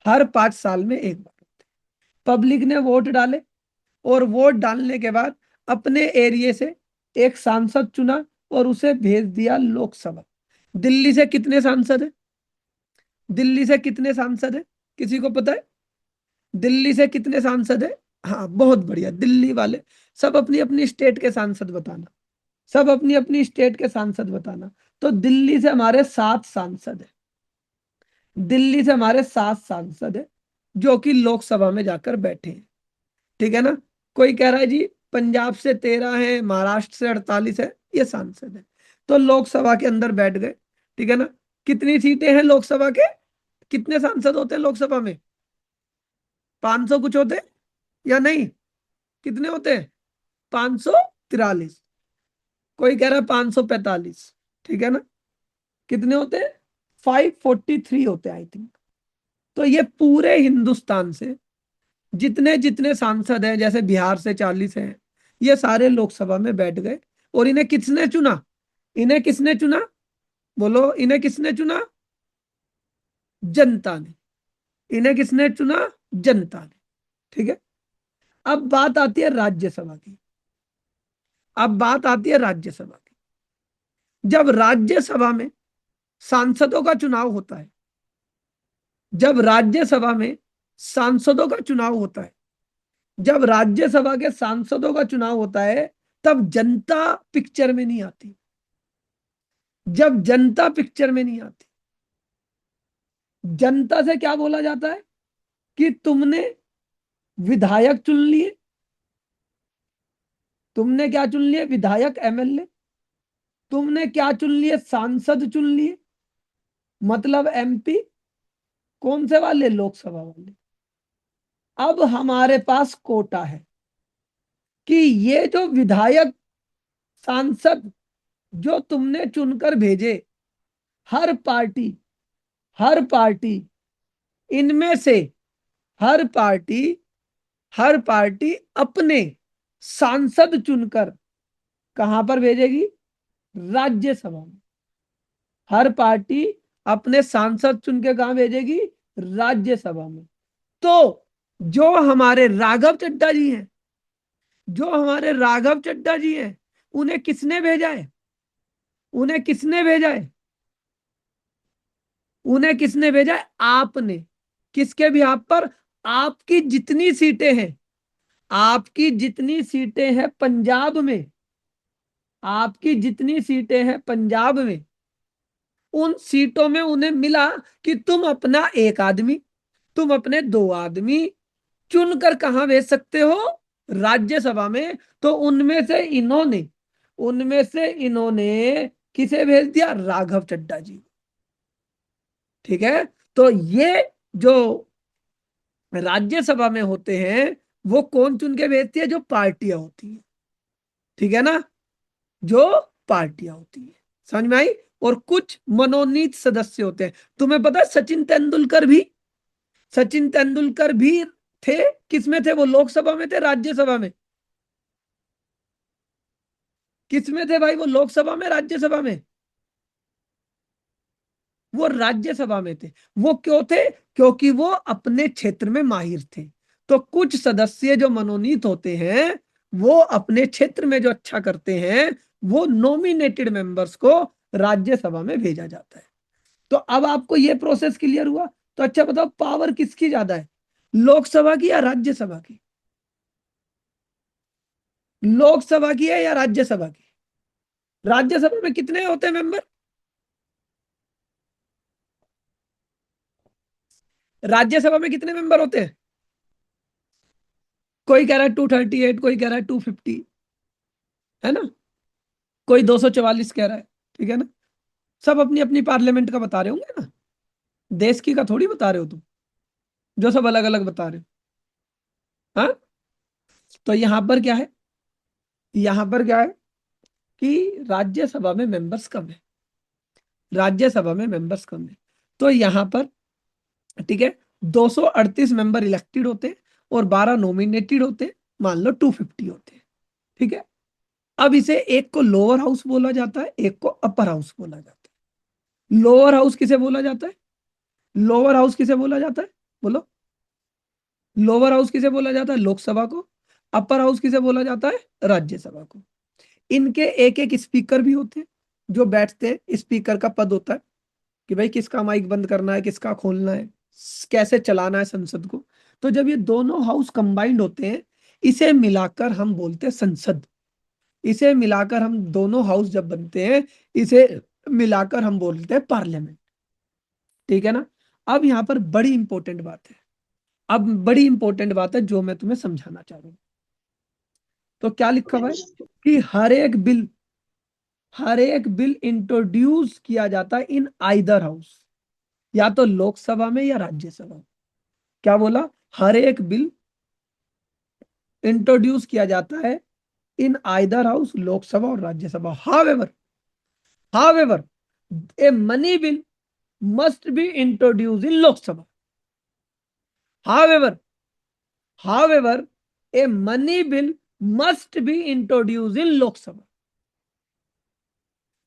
S1: हर 5 साल में एक बार होते हैं। पब्लिक ने वोट डाले, और वोट डालने के बाद अपने एरिया से एक सांसद चुना और उसे भेज दिया लोकसभा। दिल्ली से कितने सांसद है, दिल्ली से कितने सांसद है, किसी को पता है, दिल्ली से कितने सांसद है। हाँ बहुत बढ़िया, दिल्ली वाले सब अपनी अपनी स्टेट के सांसद बताना, सब अपनी अपनी स्टेट के सांसद बताना। तो दिल्ली से हमारे 7 सांसद है, दिल्ली से हमारे 7 सांसद है जो कि लोकसभा में जाकर बैठे हैं। ठीक है ना। कोई कह रहा है जी पंजाब से 13 है, महाराष्ट्र से 48 है, ये सांसद है। तो लोकसभा के अंदर बैठ गए। ठीक है ना। कितनी सीटें हैं लोकसभा के, कितने सांसद होते हैं लोकसभा में? 500 कुछ होते हैं या नहीं? कितने होते हैं? 543। कोई कह रहा है 545। ठीक है ना। कितने होते हैं? 543 होते हैं आई थिंक। तो ये पूरे हिंदुस्तान से जितने जितने सांसद हैं, जैसे बिहार से 40 हैं, ये सारे लोकसभा में बैठ गए। और इन्हें किसने चुना? इन्हें किसने चुना? बोलो, इन्हें किसने चुना? जनता ने। इन्हें किसने चुना? जनता ने। ठीक है। अब बात आती है राज्यसभा की। अब बात आती है राज्यसभा की। जब राज्यसभा में सांसदों का चुनाव होता है, जब राज्यसभा में सांसदों का चुनाव होता है, जब राज्यसभा के सांसदों का चुनाव होता है, तब जनता पिक्चर में नहीं आती। जब जनता पिक्चर में नहीं आती, जनता से क्या बोला जाता है कि तुमने विधायक चुन लिए। तुमने क्या चुन लिए? विधायक, एमएलए। तुमने क्या चुन लिए? सांसद चुन लिए, मतलब एमपी। कौन से वाले? लोकसभा वाले। अब हमारे पास कोटा है कि ये जो विधायक, सांसद जो तुमने चुनकर भेजे, हर पार्टी, हर पार्टी इनमें से, हर पार्टी, हर पार्टी अपने सांसद चुनकर कहां पर भेजेगी? राज्यसभा में। हर पार्टी अपने सांसद चुन के कहां भेजेगी? राज्यसभा में। तो जो हमारे राघव चड्ढा जी हैं, जो हमारे राघव चड्ढा जी हैं, उन्हें किसने भेजा है? उन्हें किसने भेजा है? उन्हें किसने भेजा है? आपने। किसके बिहाफ पर? आपकी जितनी सीटें हैं, आपकी जितनी सीटें हैं पंजाब में, आपकी जितनी सीटें हैं पंजाब में, उन सीटों में उन्हें मिला कि तुम अपना एक आदमी, तुम अपने दो आदमी चुनकर कहां भेज सकते हो? राज्यसभा में। तो उनमें से इन्होंने किसे भेज दिया? राघव चड्ढा जी। ठीक है। तो ये जो राज्यसभा में होते हैं, वो कौन चुन के भेजती है? जो पार्टियां होती है। ठीक है ना। जो पार्टियां होती है। समझ में आई? और कुछ मनोनीत सदस्य होते हैं। तुम्हें पता है सचिन तेंदुलकर भी थे। किसमें थे वो? लोकसभा में थे, राज्यसभा में? किसमें थे भाई वो? लोकसभा में, राज्यसभा में? वो राज्यसभा में थे। वो क्यों थे? क्योंकि वो अपने क्षेत्र में माहिर थे। तो कुछ सदस्य जो मनोनीत होते हैं, वो अपने क्षेत्र में जो अच्छा करते हैं, वो नॉमिनेटेड मेंबर्स को राज्यसभा में भेजा जाता है। तो अब आपको ये प्रोसेस क्लियर हुआ। तो अच्छा बताओ, पावर किसकी ज्यादा है, लोकसभा की या राज्यसभा की? लोकसभा की है या राज्यसभा की? राज्यसभा में कितने होते हैं मेंबर? राज्यसभा में कितने मेंबर होते हैं? कोई कह रहा है 238, कोई कह रहा है 250, है ना। कोई 244 कह रहा है। ठीक है ना। सब अपनी अपनी पार्लियामेंट का बता रहे होंगे ना। देश की का थोड़ी बता रहे हो तुम, जो सब अलग अलग बता रहे हो। हाँ। तो यहां पर क्या है? यहां पर क्या है कि राज्यसभा में मेंबर्स कम है। राज्यसभा में मेंबर्स कम है। तो यहां पर, ठीक है, 238 मेंबर इलेक्टेड होते हैं और 12 नॉमिनेटेड होते हैं। मान लो 250 होते हैं। ठीक है। अब इसे एक को लोअर हाउस बोला जाता है, एक को अपर हाउस बोला जाता है। लोअर हाउस किसे बोला जाता है? लोअर हाउस किसे बोला जाता है? बोलो। लोअर हाउस किसे बोला जाता है? लोकसभा को। अपर हाउस किसे बोला जाता है? राज्यसभा को। इनके एक एक स्पीकर भी होते हैं जो बैठते हैं। स्पीकर का पद होता है कि भाई किसका माइक बंद करना है, किसका खोलना है, कैसे चलाना है संसद को। तो जब ये दोनों हाउस कंबाइंड होते हैं, इसे मिलाकर हम बोलते हैं संसद। इसे मिलाकर हम, दोनों हाउस जब बनते हैं, इसे मिलाकर हम बोलते हैं पार्लियामेंट। ठीक है ना। अब यहां पर बड़ी इंपॉर्टेंट बात है। अब बड़ी इंपॉर्टेंट बात है जो मैं तुम्हें समझाना चाह रहा हूं। तो क्या लिखा हुआ है कि हर एक बिल इंट्रोड्यूस किया जाता है इन आइदर हाउस, या तो लोकसभा में या राज्यसभा में। क्या बोला? हर एक बिल इंट्रोड्यूस किया जाता है इन आइदर हाउस, लोकसभा और Rajya Sabha. However a money bill must be introduce in Lok Sabha. However however a money bill must be introduce in Lok Sabha.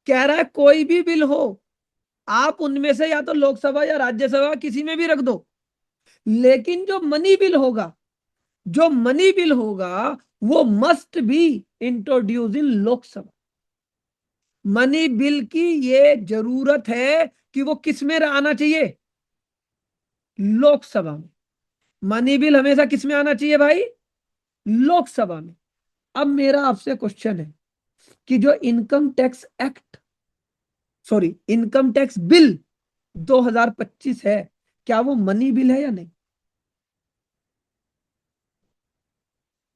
S1: कह रहा है कोई भी बिल हो, आप उनमें से या तो लोकसभा या राज्यसभा किसी में भी रख दो, लेकिन जो मनी बिल होगा वो must be introduce in Lok Sabha. Money bill की ये जरूरत है कि वो किस में आना चाहिए? लोकसभा में। मनी बिल हमेशा किस में आना चाहिए भाई? लोकसभा में। अब मेरा आपसे क्वेश्चन है कि जो इनकम टैक्स बिल 2025 है, क्या वो मनी बिल है या नहीं?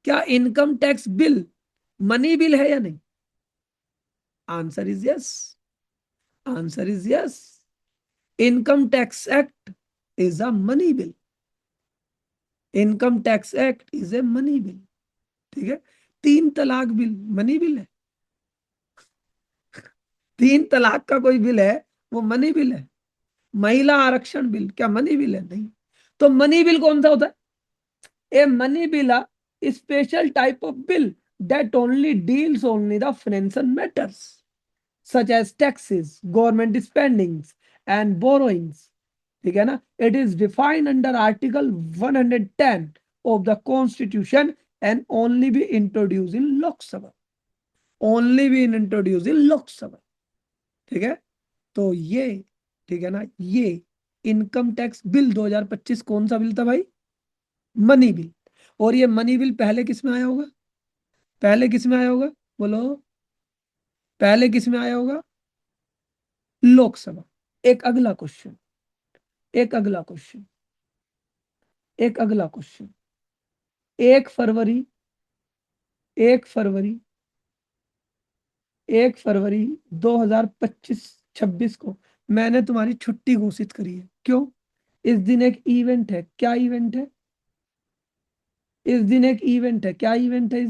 S1: क्या income tax bill money bill है या नहीं? Answer is yes. Answer is yes. Income tax act is a money bill. Income tax act is a money bill. ठीक है। तीन तलाक बिल मनी बिल है? तीन तलाक का कोई बिल है, वो मनी बिल है? महिला आरक्षण बिल क्या मनी बिल है? नहीं। तो मनी बिल कौन सा होता है? A money bill, a special type of bill that only deals only the financial matters, such as taxes, government spendings, and borrowings. ठीक है ना? It is defined under Article 110 of the Constitution and only be introduced in Lok Sabha. Only be introduced in Lok Sabha. ठीक है? तो ये, ठीक है ना, ये इनकम टैक्स बिल 2025 कौन सा बिल था भाई? Money bill. और ये मनी बिल पहले किस में आया होगा? पहले किस में आया होगा? बोलो। पहले किस में आया होगा? लोकसभा। एक अगला क्वेश्चन एक अगला क्वेश्चन एक अगला क्वेश्चन। 1 फरवरी 1 फरवरी 1 फरवरी 2025 26 को मैंने तुम्हारी छुट्टी घोषित करी है। क्यों? इस दिन एक इवेंट है। क्या इवेंट है? इस दिन एक इवेंट है। क्या इवेंट है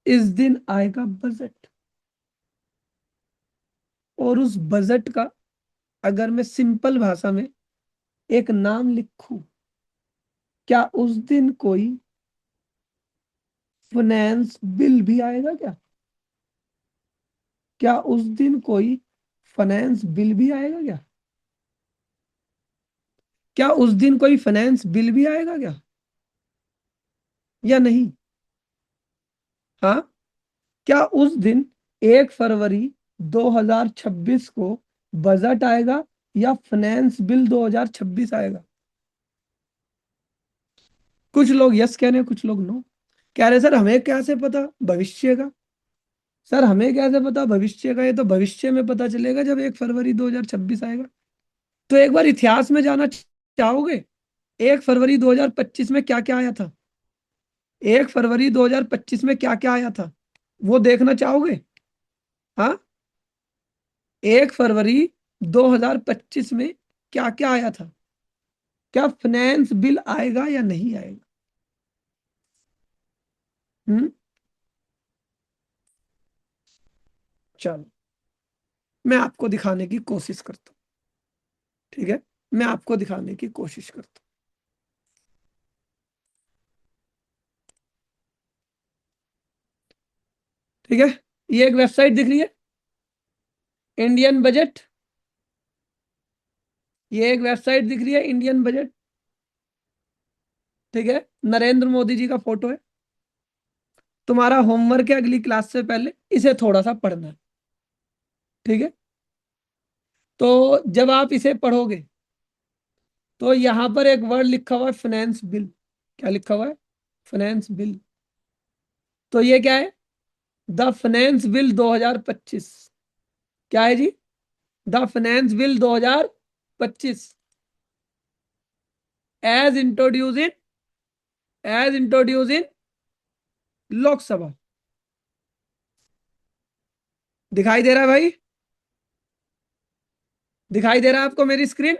S1: इस दिन आएगा बजट। और उस बजट का अगर मैं सिंपल भाषा में एक नाम लिखूं, क्या उस दिन कोई फाइनेंस बिल भी आएगा क्या? क्या उस दिन कोई फाइनेंस बिल भी आएगा क्या? क्या उस दिन कोई फाइनेंस बिल भी आएगा क्या, या नहीं? हाँ। क्या उस दिन 1 फरवरी 2026 को बजट आएगा या फाइनेंस बिल 2026 आएगा? कुछ लोग यस कह रहे हैं, कुछ लोग नो कह रहे हैं। सर हमें कैसे पता भविष्य का? सर हमें कैसे पता भविष्य का? ये तो भविष्य में पता चलेगा जब 1 फरवरी 2026 आएगा। तो एक बार इतिहास में जाना चाहोगे? 1 फरवरी 2025 में क्या क्या आया था? 1 फरवरी 2025 में क्या क्या आया था, वो देखना चाहोगे? हाँ। 1 फरवरी 2025 में क्या क्या आया था? क्या फाइनेंस बिल आएगा या नहीं आएगा? हम्म। चलो, मैं आपको दिखाने की कोशिश करता हूँ। ठीक है, मैं आपको दिखाने की कोशिश करता हूँ। ठीक है, ये एक वेबसाइट दिख रही है, इंडियन बजट। ये एक वेबसाइट दिख रही है, इंडियन बजट। ठीक है, नरेंद्र मोदी जी का फोटो है। तुम्हारा होमवर्क है अगली क्लास से पहले इसे थोड़ा सा पढ़ना है। ठीक है, तो जब आप इसे पढ़ोगे तो यहां पर एक वर्ड लिखा हुआ है फाइनेंस बिल। क्या लिखा हुआ है? Finance bill. तो ये क्या है? The finance bill 2025। क्या है जी? The finance bill 2025। 2025 as introduce in Lok Sabha. दिखाई दे रहा है भाई? दिखाई दे रहा है आपको मेरी स्क्रीन?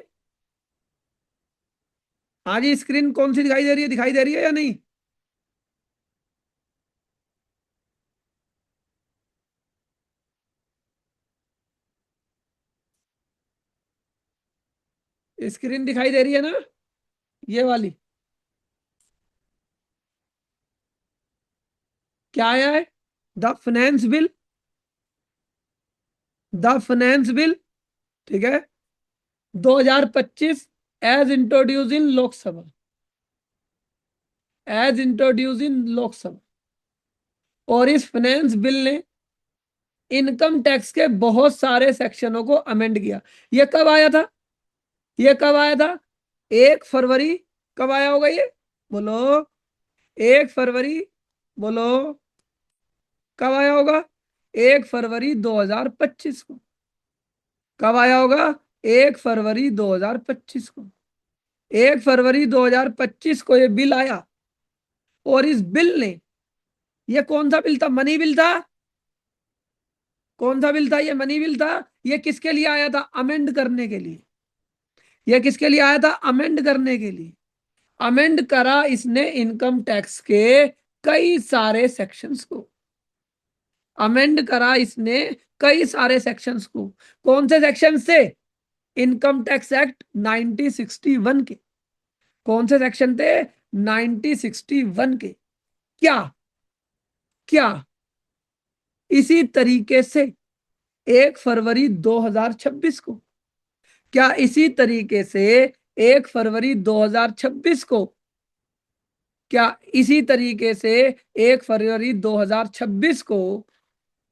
S1: हाँ जी, स्क्रीन कौन सी दिखाई दे रही है? दिखाई दे रही है या नहीं? स्क्रीन दिखाई दे रही है ना, ये वाली? क्या आया है? The finance bill, the finance bill, ठीक है, 2025 as introduce in Lok Sabha, as introduce in Lok Sabha. और इस फाइनेंस बिल ने इनकम टैक्स के बहुत सारे सेक्शनों को अमेंड किया। ये कब आया था? ये कब आया था? 1 फरवरी। कब आया होगा ये? बोलो। 1 फरवरी। बोलो। कब आया होगा? 1 फरवरी 2025 को। कब आया होगा? 1 फरवरी 2025 को। 1 फरवरी 2025 को ये बिल आया। और इस बिल ने, ये कौन सा बिल था? मनी बिल था। कौन सा बिल था? ये मनी बिल था। ये किसके लिए आया था? अमेंड करने के लिए। ये किसके लिए आया था? अमेंड करने के लिए। अमेंड करा इसने इनकम टैक्स के कई सारे सेक्शंस को। अमेंड करा इसने कई सारे सेक्शंस को। कौन से सेक्शन से? इनकम टैक्स एक्ट 1961 के। कौन से सेक्शन थे? 1961 के। क्या? क्या? इसी तरीके से 1 फरवरी 2026 को, क्या इसी तरीके से 1 फरवरी 2026 को, क्या इसी तरीके से 1 फरवरी 2026 को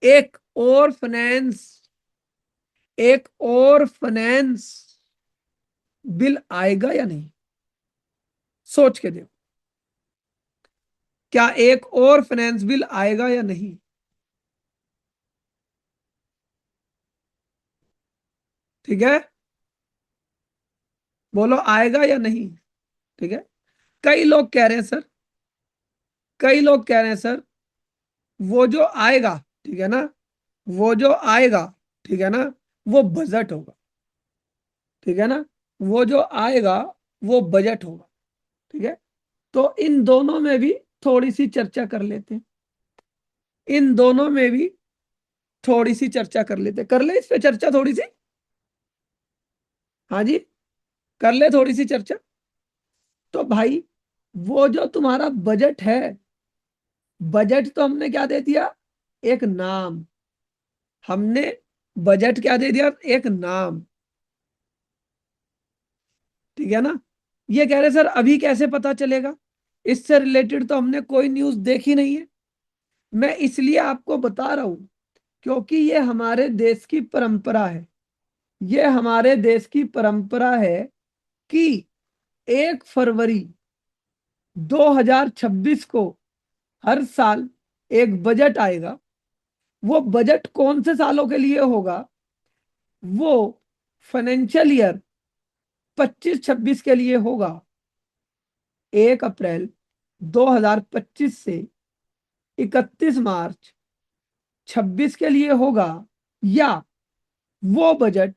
S1: एक और फाइनेंस, एक और फाइनेंस बिल आएगा या नहीं? सोच के देखो। क्या एक और फाइनेंस बिल आएगा या नहीं? ठीक है, बोलो आएगा या नहीं? ठीक है। कई लोग कह रहे हैं सर, कई लोग कह रहे हैं सर, वो जो आएगा, ठीक है ना, वो जो आएगा, ठीक है ना, वो बजट होगा। ठीक है ना, वो जो आएगा वो बजट होगा। ठीक है। तो इन दोनों में भी थोड़ी सी चर्चा कर लेते हैं। इन दोनों में भी थोड़ी सी चर्चा कर लेते हैं। कर ले इस पे चर्चा थोड़ी सी? हाँ जी, कर ले थोड़ी सी चर्चा। तो भाई, वो जो तुम्हारा बजट है, बजट तो हमने क्या दे दिया? एक नाम। हमने बजट क्या दे दिया? एक नाम। ठीक है ना। ये कह रहे सर अभी कैसे पता चलेगा? इससे रिलेटेड तो हमने कोई न्यूज़ देखी नहीं है। मैं इसलिए आपको बता रहा हूं क्योंकि ये हमारे देश की परंपरा है। ये हमारे देश की परंपरा है कि 1 फरवरी 2026 को हर साल एक बजट आएगा। वो बजट कौन से सालों के लिए होगा? वो फाइनेंशियल ईयर 25-26 के लिए होगा। 1 अप्रैल 2025 से 31 मार्च 26 के लिए होगा। या वो बजट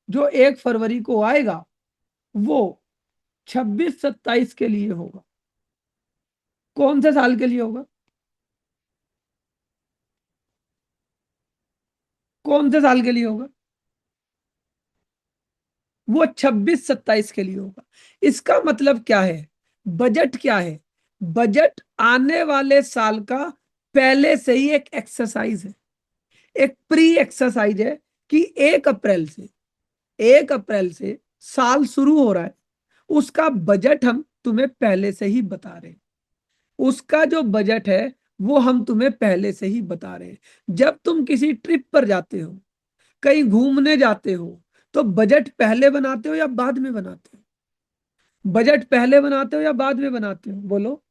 S1: जो 1 फरवरी को आएगा वो 26-27 के लिए होगा। कौन से साल के लिए होगा? कौन से साल के लिए होगा? वो 26-27 के लिए होगा। इसका मतलब क्या है? बजट क्या है? बजट आने वाले साल का पहले से ही एक एक्सरसाइज है, एक प्री एक्सरसाइज है कि 1 अप्रैल से, 1 अप्रैल से साल शुरू हो रहा है। उसका बजट हम तुम्हें पहले से ही बता रहे हैं। उसका जो बजट है वो हम तुम्हें पहले से ही बता रहे हैं। जब तुम किसी ट्रिप पर जाते हो, कहीं घूमने जाते हो, तो बजट पहले बनाते हो या बाद में बनाते हो? बजट पहले बनाते हो या बाद में बनाते हो? बोलो।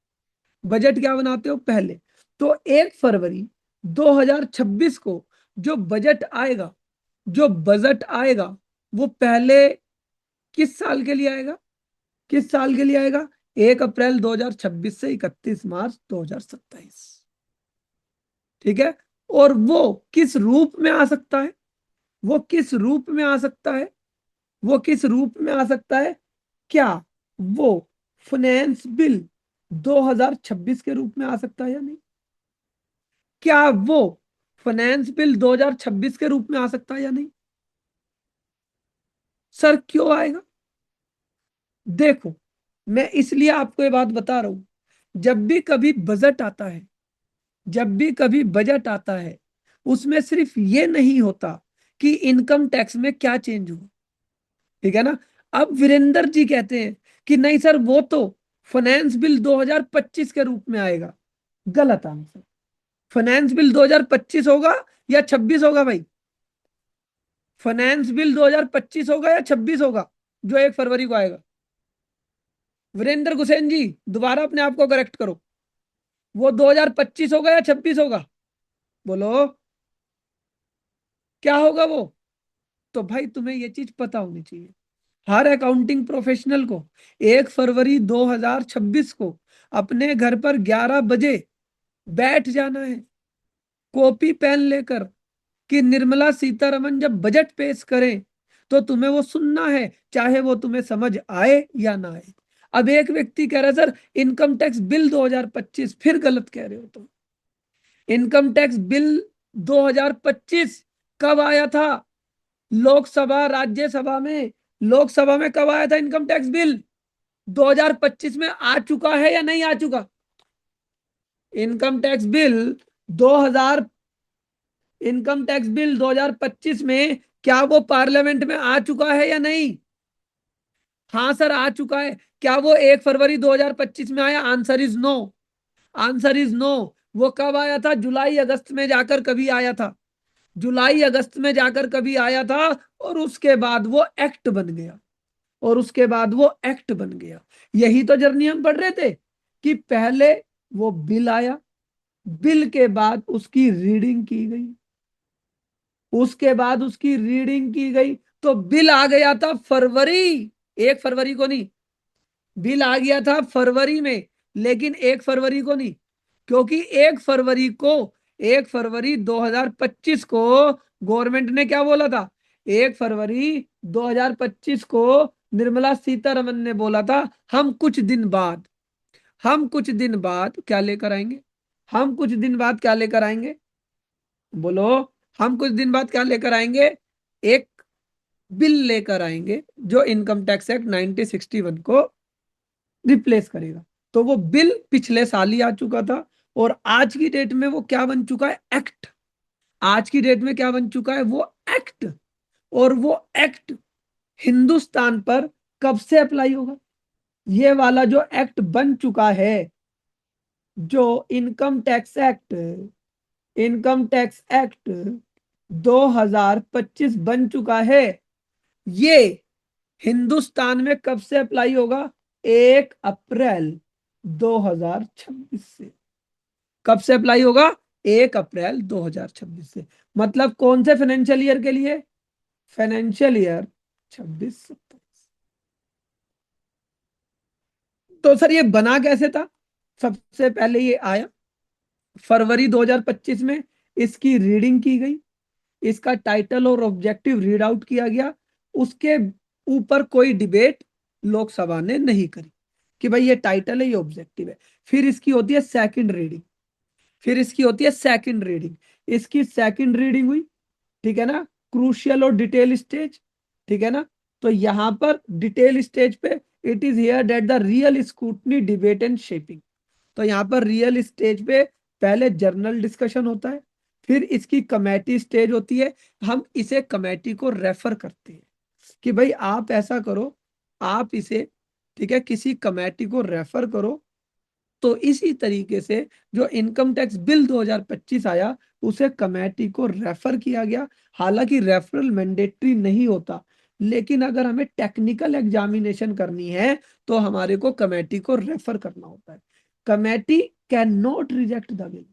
S1: बजट क्या बनाते हो? पहले। तो 1 फरवरी 2026 को जो बजट आएगा, जो बजट आएगा, वो पहले किस साल के लिए आएगा? किस साल के लिए आएगा? 1 अप्रैल 2026 से 31 मार्च 2027। ठीक है। और वो किस रूप में आ सकता है? वो किस रूप में आ सकता है? वो किस रूप में आ सकता है? क्या वो फाइनेंस बिल 2026 के रूप में आ सकता है या नहीं? क्या वो फाइनेंस बिल 2026 के रूप में आ सकता है या नहीं? सर क्यों आएगा? देखो, मैं इसलिए आपको ये बात बता रहा हूं, जब भी कभी बजट आता है, जब भी कभी बजट आता है, उसमें सिर्फ ये नहीं होता कि इनकम टैक्स में क्या चेंज हुआ। ठीक है ना? अब वीरेंद्र जी कहते हैं कि नहीं सर, वो तो फाइनेंस बिल 2025 के रूप में आएगा। गलत आंसर। फाइनेंस बिल 2025 होगा या 26 होगा भाई? फाइनेंस बिल 2025 होगा या 26 होगा, जो 1 फरवरी को आएगा? वीरेंद्र गुसेन जी, दोबारा अपने आप को करेक्ट करो। वो 2025 होगा या 26 होगा? बोलो, क्या होगा वो? तो भाई तुम्हें ये चीज पता होनी चाहिए। हर अकाउंटिंग प्रोफेशनल को 1 फरवरी 2026 को अपने घर पर 11 बजे बैठ जाना है, कॉपी पेन लेकर, कि निर्मला सीतारमन जब बजट पेश करें तो तुम्हें वो सुनना है, चाहे वो तुम्हें समझ आए या ना आए। अब एक व्यक्ति कह रहा है सर इनकम टैक्स बिल 2025, फिर गलत कह रहे हो तुम। इनकम टैक्स बिल 2025 कब आया था? लोकसभा राज्यसभा में, लोकसभा में कब आया था इनकम टैक्स बिल? 2025 में आ चुका है या नहीं आ चुका? Income tax bill 2000, income tax bill 2025 में क्या वो पार्लियामेंट में आ चुका है या नहीं? हाँ सर आ चुका है। क्या वो 1 फरवरी 2025 में आया? Answer is no. Answer is no. वो कब आया था? जुलाई अगस्त में जाकर कभी आया था। जुलाई अगस्त में जाकर कभी आया था, और उसके बाद वो एक्ट बन गया। और उसके बाद वो एक्ट बन गया। यही तो जर्नी हम पढ़ रहे थे, कि पहले वो बिल आया, बिल के बाद उसकी रीडिंग की गई, उसके बाद उसकी रीडिंग की गई, तो बिल आ गया था फरवरी, 1 फरवरी को नहीं। बिल आ गया था फरवरी में, लेकिन 1 फरवरी को नहीं। क्योंकि 1 फरवरी 2025 को गवर्नमेंट ने क्या बोला था? 1 फरवरी 2025 को निर्मला सीतारमन ने बोला था, हम कुछ दिन बाद, हम कुछ दिन बाद क्या लेकर आएंगे? हम कुछ दिन बाद क्या लेकर आएंगे? बोलो, हम कुछ दिन बाद क्या लेकर आएंगे? एक बिल लेकर आएंगे जो इनकम टैक्स एक्ट 1961 को रिप्लेस करेगा। तो वो बिल पिछले साल ही आ चुका था, और आज की डेट में वो क्या बन चुका है? एक्ट। आज की डेट में क्या बन चुका है? वो एक्ट। और वो एक्ट हिंदुस्तान पर कब से अप्लाई होगा? ये वाला जो एक्ट बन चुका है, जो income tax act, income tax act 2025 बन चुका है, ये हिंदुस्तान में कब से अप्लाई होगा? 1 अप्रैल 2026 से। कब से अप्लाई होगा? 1 अप्रैल 2026 से। मतलब कौन से फाइनेंशियल ईयर के लिए? Financial year 26-27। तो सर ये बना कैसे था? सबसे पहले ये आया फरवरी 2025 में, इसकी रीडिंग की गई, इसका टाइटल और ऑब्जेक्टिव रीड आउट किया गया। उसके ऊपर कोई डिबेट लोकसभा ने नहीं करी कि भाई ये टाइटल है, ये ऑब्जेक्टिव है। फिर इसकी होती है सेकंड रीडिंग, फिर इसकी होती है सेकंड रीडिंग। इसकी सेकंड रीडिंग हुई, ठीक है ना, क्रूशियल और डिटेल स्टेज। ठीक है ना? तो यहां पर डिटेल स्टेज पे, it is here that the real scrutiny debate and shaping. तो यहाँ पर रियल स्टेज पे पहले जर्नल डिस्कशन होता है, फिर इसकी कमेटी स्टेज होती है। हम इसे कमेटी को रेफर करते हैं कि भाई आप ऐसा करो, आप इसे, ठीक है, किसी कमेटी को रेफर करो। तो इसी तरीके से जो इनकम टैक्स बिल 2025 आया, उसे कमेटी को रेफर किया गया। हालांकि रेफरल मैंडेटरी नहीं होता, लेकिन अगर हमें टेक्निकल एग्जामिनेशन करनी है तो हमारे को कमेटी को रेफर करना होता है। Committee can not reject the bill.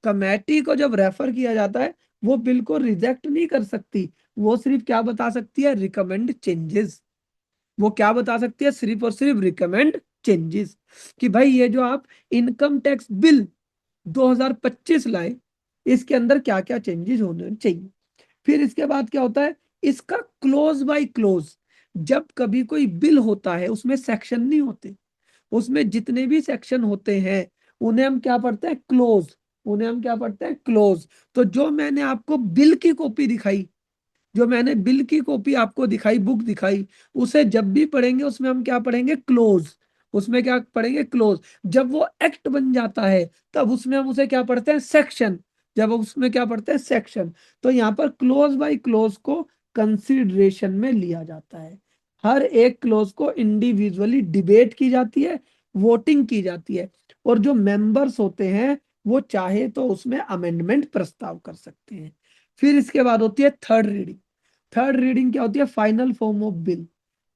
S1: Committee को जब रेफर किया जाता है, वो बिल को रिजेक्ट नहीं कर सकती, वो सिर्फ क्या बता सकती है? Recommend changes. वो क्या बता सकती है? सिर्फ और सिर्फ रिकमेंड चेंजेस, कि भाई ये जो आप इनकम टैक्स बिल 2025 लाए, इसके अंदर क्या क्या चेंजेस होने चाहिए। फिर इसके बाद क्या होता है, इसका क्लोज बाय क्लोज, जब कभी कोई बिल होता है उसमें सेक्शन नहीं होते, उसमें जितने भी सेक्शन होते हैं उन्हें हम क्या पढ़ते हैं? क्लोज। उन्हें हम क्या पढ़ते हैं? क्लोज। तो जो मैंने आपको बिल की कॉपी दिखाई, जो मैंने बिल की कॉपी आपको दिखाई, बुक दिखाई, उसे जब भी पढ़ेंगे उसमें हम क्या पढ़ेंगे? क्लोज। उसमें क्या पढ़ेंगे? क्लोज। जब वो एक्ट बन जाता है तब उसमें हम उसे क्या पढ़ते हैं? सेक्शन। जब हम उसमें क्या पढ़ते हैं? सेक्शन। तो यहाँ पर क्लोज बाय क्लोज को कंसिडरेशन में लिया जाता है। हर एक क्लोज को इंडिविजुअली डिबेट की जाती है, वोटिंग की जाती है, और जो मेंबर्स होते हैं वो चाहे तो उसमें अमेंडमेंट प्रस्ताव कर सकते हैं। फिर इसके बाद होती है थर्ड रीडिंग। थर्ड रीडिंग क्या होती है? Final form of bill.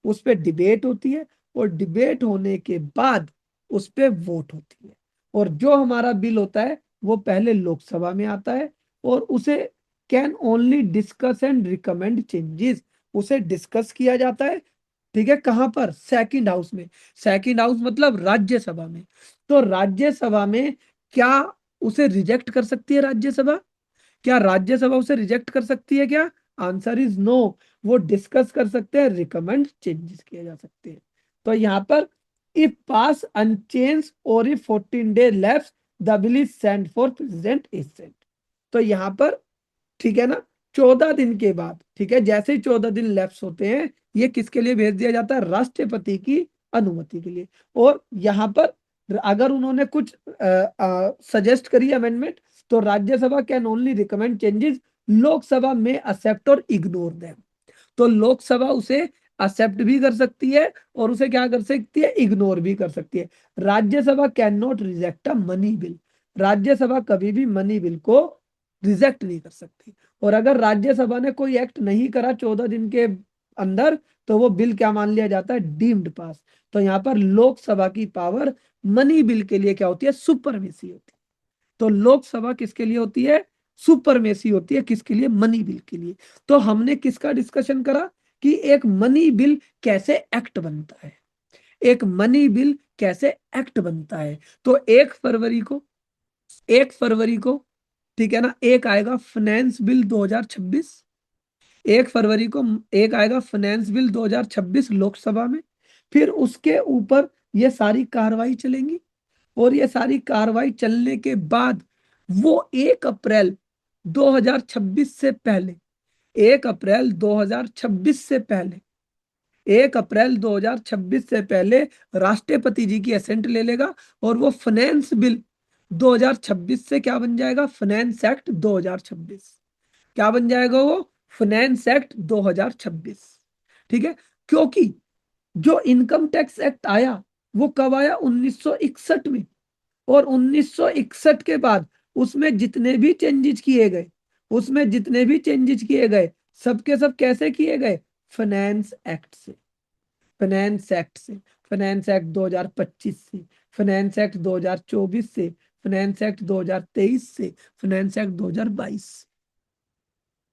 S1: उस पर डिबेट होती है, और डिबेट होने के बाद उस पर वोट होती है। और जो हमारा बिल होता है वो पहले लोकसभा में आता है, और उसे can only discuss and recommend changes, उसे डिस्कस किया जाता है। ठीक है, कहां पर? सेकंड हाउस में। सेकंड हाउस मतलब राज्यसभा में। तो राज्यसभा में क्या उसे रिजेक्ट कर सकती है राज्यसभा? क्या राज्यसभा उसे रिजेक्ट कर सकती है क्या? Answer is no. वो डिस्कस कर सकते हैं, रिकमेंड चेंजेस किए जा सकते हैं। तो यहाँ पर इफ पास अनचेंज और if 14 day lapse the bill is sent for president is sent. तो यहाँ पर ठीक है ना, 14 दिन के बाद, ठीक है, जैसे ही 14 दिन लैप्स होते हैं, ये किसके लिए भेज दिया जाता है? राष्ट्रपति की अनुमति के लिए। और यहाँ पर अगर उन्होंने कुछ सजेस्ट करी अमेंडमेंट, तो Rajya Sabha can only recommend changes, Lok Sabha में एक्सेप्ट और इग्नोर देम। तो लोकसभा उसे एक्सेप्ट भी कर सकती है, और उसे क्या कर सकती है? इग्नोर भी कर सकती है। Rajya Sabha can not reject a money bill. Rajya Sabha कभी भी मनी बिल को रिजेक्ट नहीं कर सकती। और अगर राज्यसभा ने कोई एक्ट नहीं करा 14 दिन के अंदर, तो वो बिल क्या मान लिया जाता है? डीम्ड पास। तो यहाँ पर लोकसभा की पावर मनी बिल के लिए क्या होती है? सुपरमेसी होती है। तो लोकसभा किसके लिए होती है? सुपरमेसी होती है। किसके लिए? मनी बिल के लिए। तो हमने किसका डिस्कशन करा? कि एक मनी बिल कैसे एक्ट बनता है। एक मनी बिल कैसे एक्ट बनता है। तो 1 फरवरी को, 1 फरवरी को, ठीक है ना, एक आएगा फाइनेंस बिल 2026। 1 फरवरी को एक आएगा फाइनेंस बिल 2026 लोकसभा में। फिर उसके ऊपर ये सारी कार्रवाई चलेंगी, और ये सारी कार्रवाई चलने के बाद वो 1 अप्रैल 2026 से पहले, 1 अप्रैल 2026 से पहले, 1 अप्रैल 2026 से पहले राष्ट्रपति जी की असेंट ले लेगा, और वो फाइनेंस बिल 2026 से क्या बन जाएगा? Finance act 2026। क्या बन जाएगा वो? Finance act 2026। ठीक है, क्योंकि जो इनकम टैक्स एक्ट आया वो कब आया? 1961 में। और 1961 के बाद उसमें जितने भी चेंजेस किए गए, उसमें जितने भी चेंजेस किए गए, सबके सब कैसे किए गए? फाइनेंस एक्ट से। फाइनेंस एक्ट से, फाइनेंस एक्ट 2025 से, फाइनेंस एक्ट 2024 से, फाइनेंस एक्ट 2023 से, फाइनेंस एक्ट 2022।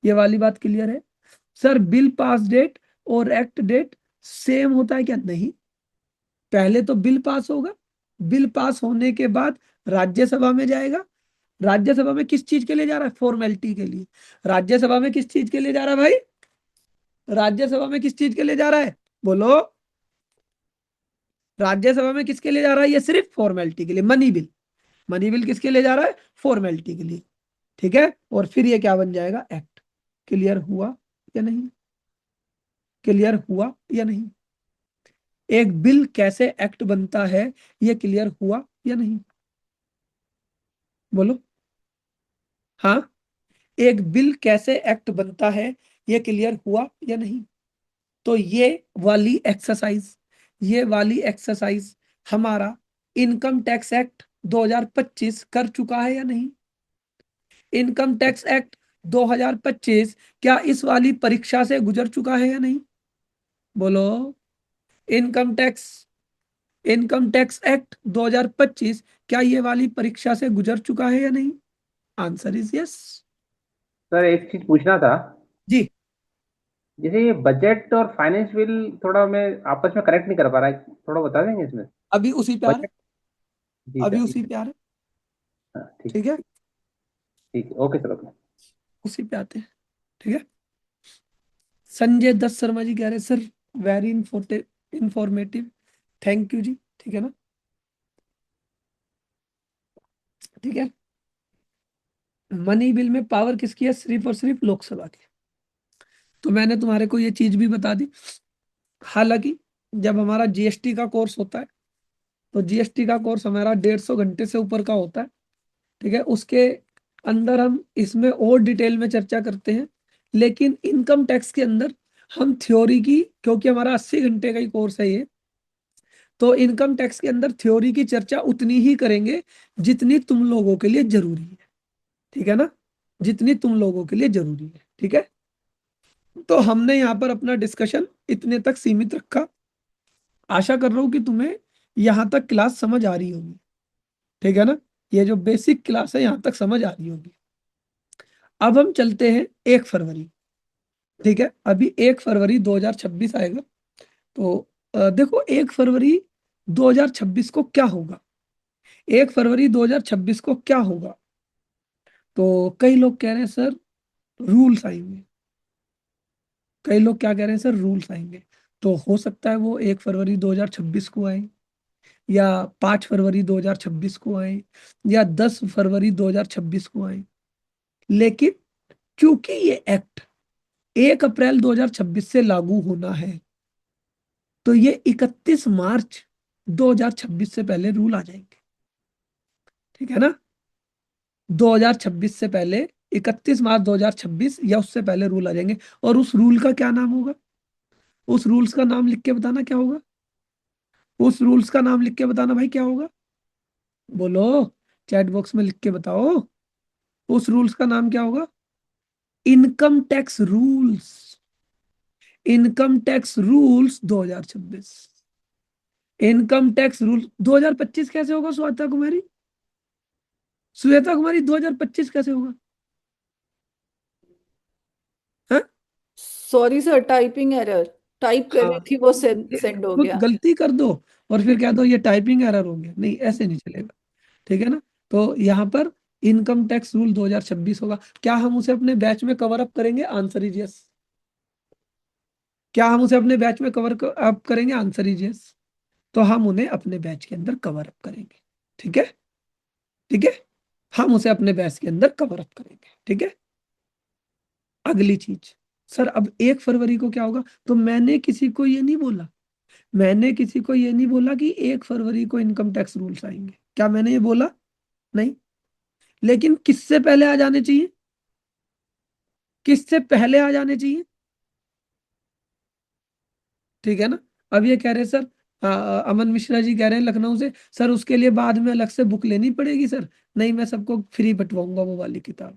S1: ये वाली बात क्लियर है? सर बिल पास डेट और एक्ट डेट सेम होता है क्या? नहीं। पहले तो बिल पास होगा, बिल पास होने के बाद राज्यसभा में जाएगा। राज्यसभा में किस चीज के लिए जा रहा है? फॉर्मेलिटी के लिए। राज्यसभा में किस चीज के लिए जा रहा है भाई? राज्यसभा में किस चीज के लिए जा रहा है? बोलो। राज्यसभा में किसके लिए जा रहा है? ये सिर्फ फॉर्मेलिटी के लिए, मनी बिल। मनी बिल किसके लिए जा रहा है? फॉर्मेलिटी के लिए। ठीक है, और फिर ये क्या बन जाएगा? एक्ट। क्लियर हुआ या नहीं? क्लियर हुआ या नहीं? एक बिल कैसे एक्ट बनता है, ये क्लियर हुआ या नहीं? बोलो। हाँ, एक बिल कैसे एक्ट बनता है, ये क्लियर हुआ या नहीं? तो ये वाली एक्सरसाइज हमारा इनकम टैक्स एक्ट 2025 कर चुका है या नहीं? इनकम टैक्स एक्ट 2025 क्या इस वाली परीक्षा से गुजर चुका है या नहीं? बोलो। Income tax income tax act 2025 क्या ये वाली परीक्षा से गुजर चुका है या नहीं? Answer is yes.
S3: सर एक चीज पूछना था।
S1: जी।
S3: जैसे ये बजट और फाइनेंस बिल थोड़ा मैं आपस में कनेक्ट नहीं कर पा रहा है, थोड़ा बता देंगे इसमें।
S1: अभी उसी पे आ रहे
S3: बजट। जी
S1: अभी
S3: सर।
S1: उसी पे आ रहे
S3: हाँ ठीक।
S1: ठीक है,
S3: ठीक है, ओके सर, ओके।
S1: उसी पे आते हैं। ठीक है। संजय दत्त शर्मा जी कह रहे हैं sir very informative, thank you जी। ठीक है ना, ठीक है। मनी बिल में पावर किसकी है? सिर्फ और सिर्फ लोकसभा की। तो मैंने तुम्हारे को ये चीज भी बता दी। हालांकि जब हमारा जीएसटी का कोर्स होता है, तो जीएसटी का कोर्स हमारा 150 घंटे से ऊपर का होता है। ठीक है, उसके अंदर हम इसमें और डिटेल में चर्चा करते हैं। लेकिन इनकम टैक्स के अंदर हम थ्योरी की, क्योंकि हमारा 80 घंटे का ही कोर्स है ये, तो इनकम टैक्स के अंदर थ्योरी की चर्चा उतनी ही करेंगे जितनी तुम लोगों के लिए जरूरी है। ठीक है ना, जितनी तुम लोगों के लिए जरूरी है। ठीक है, तो हमने यहाँ पर अपना डिस्कशन इतने तक सीमित रखा। आशा कर रहा हूँ कि तुम्हें यहाँ तक क्लास समझ आ रही होगी। ठीक है ना, ये जो बेसिक क्लास है यहाँ तक समझ आ रही होगी। अब हम चलते हैं 1 फरवरी। ठीक है, अभी 1 फरवरी 2026 आएगा। तो देखो 1 फरवरी 2026 को क्या होगा? 1 फरवरी 2026 को क्या होगा? तो कई लोग कह रहे हैं सर रूल्स आएंगे। कई लोग क्या कह रहे हैं सर? रूल्स आएंगे। तो हो सकता है वो 1 फरवरी 2026 को आए, या 5 फरवरी 2026 को आए, या 10 फरवरी 2026 को आए। लेकिन क्योंकि ये एक्ट 1 अप्रैल 2026 से लागू होना है, तो ये 31 मार्च 2026 से पहले रूल आ जाएंगे। ठीक है ना, 2026 से पहले 31 मार्च 2026 या उससे पहले रूल आ जाएंगे। और उस रूल का क्या नाम होगा? उस रूल्स का नाम लिख के बताना क्या होगा? उस रूल्स का नाम लिख के बताना भाई, क्या होगा? बोलो, चैट बॉक्स में लिख के बताओ। उस रूल्स का नाम क्या होगा? Income tax rules. Income tax rules 2026। Income tax rule 2025 कैसे होगा श्वेता कुमारी? श्वेता कुमारी 2025 कैसे होगा? हाँ?
S4: Sorry sir, typing error. Type कर रही
S1: हाँ,
S4: थी, वो सेंड हो
S1: खुद
S4: गया।
S1: गलती कर दो और फिर कह दो ये टाइपिंग एरर हो गया, नहीं ऐसे नहीं चलेगा। ठीक है ना, तो यहाँ पर इनकम टैक्स रूल 2026 होगा। क्या हम उसे अपने बैच में कवर अप करेंगे? Answer is yes. क्या हम उसे अपने बैच में कवर अप करेंगे? Answer is yes. तो हम उन्हें अपने बैच के अंदर कवर अप करेंगे। ठीक है, ठीक है, हम उसे अपने बैच के अंदर कवर अप करेंगे। ठीक है। अगली चीज, सर अब 1 फरवरी को क्या होगा? तो मैंने किसी को ये नहीं बोला, मैंने किसी को ये नहीं बोला कि 1 फरवरी को इनकम टैक्स रूल्स आएंगे। क्या मैंने ये बोला? नहीं। लेकिन किससे पहले आ जाने चाहिए? किससे पहले आ जाने चाहिए? ठीक है ना। अब ये कह रहे हैं सर, अमन मिश्रा जी कह रहे हैं लखनऊ से, सर उसके लिए बाद में अलग से बुक लेनी पड़ेगी सर। नहीं, मैं सबको फ्री बंटवाऊंगा वो वाली किताब,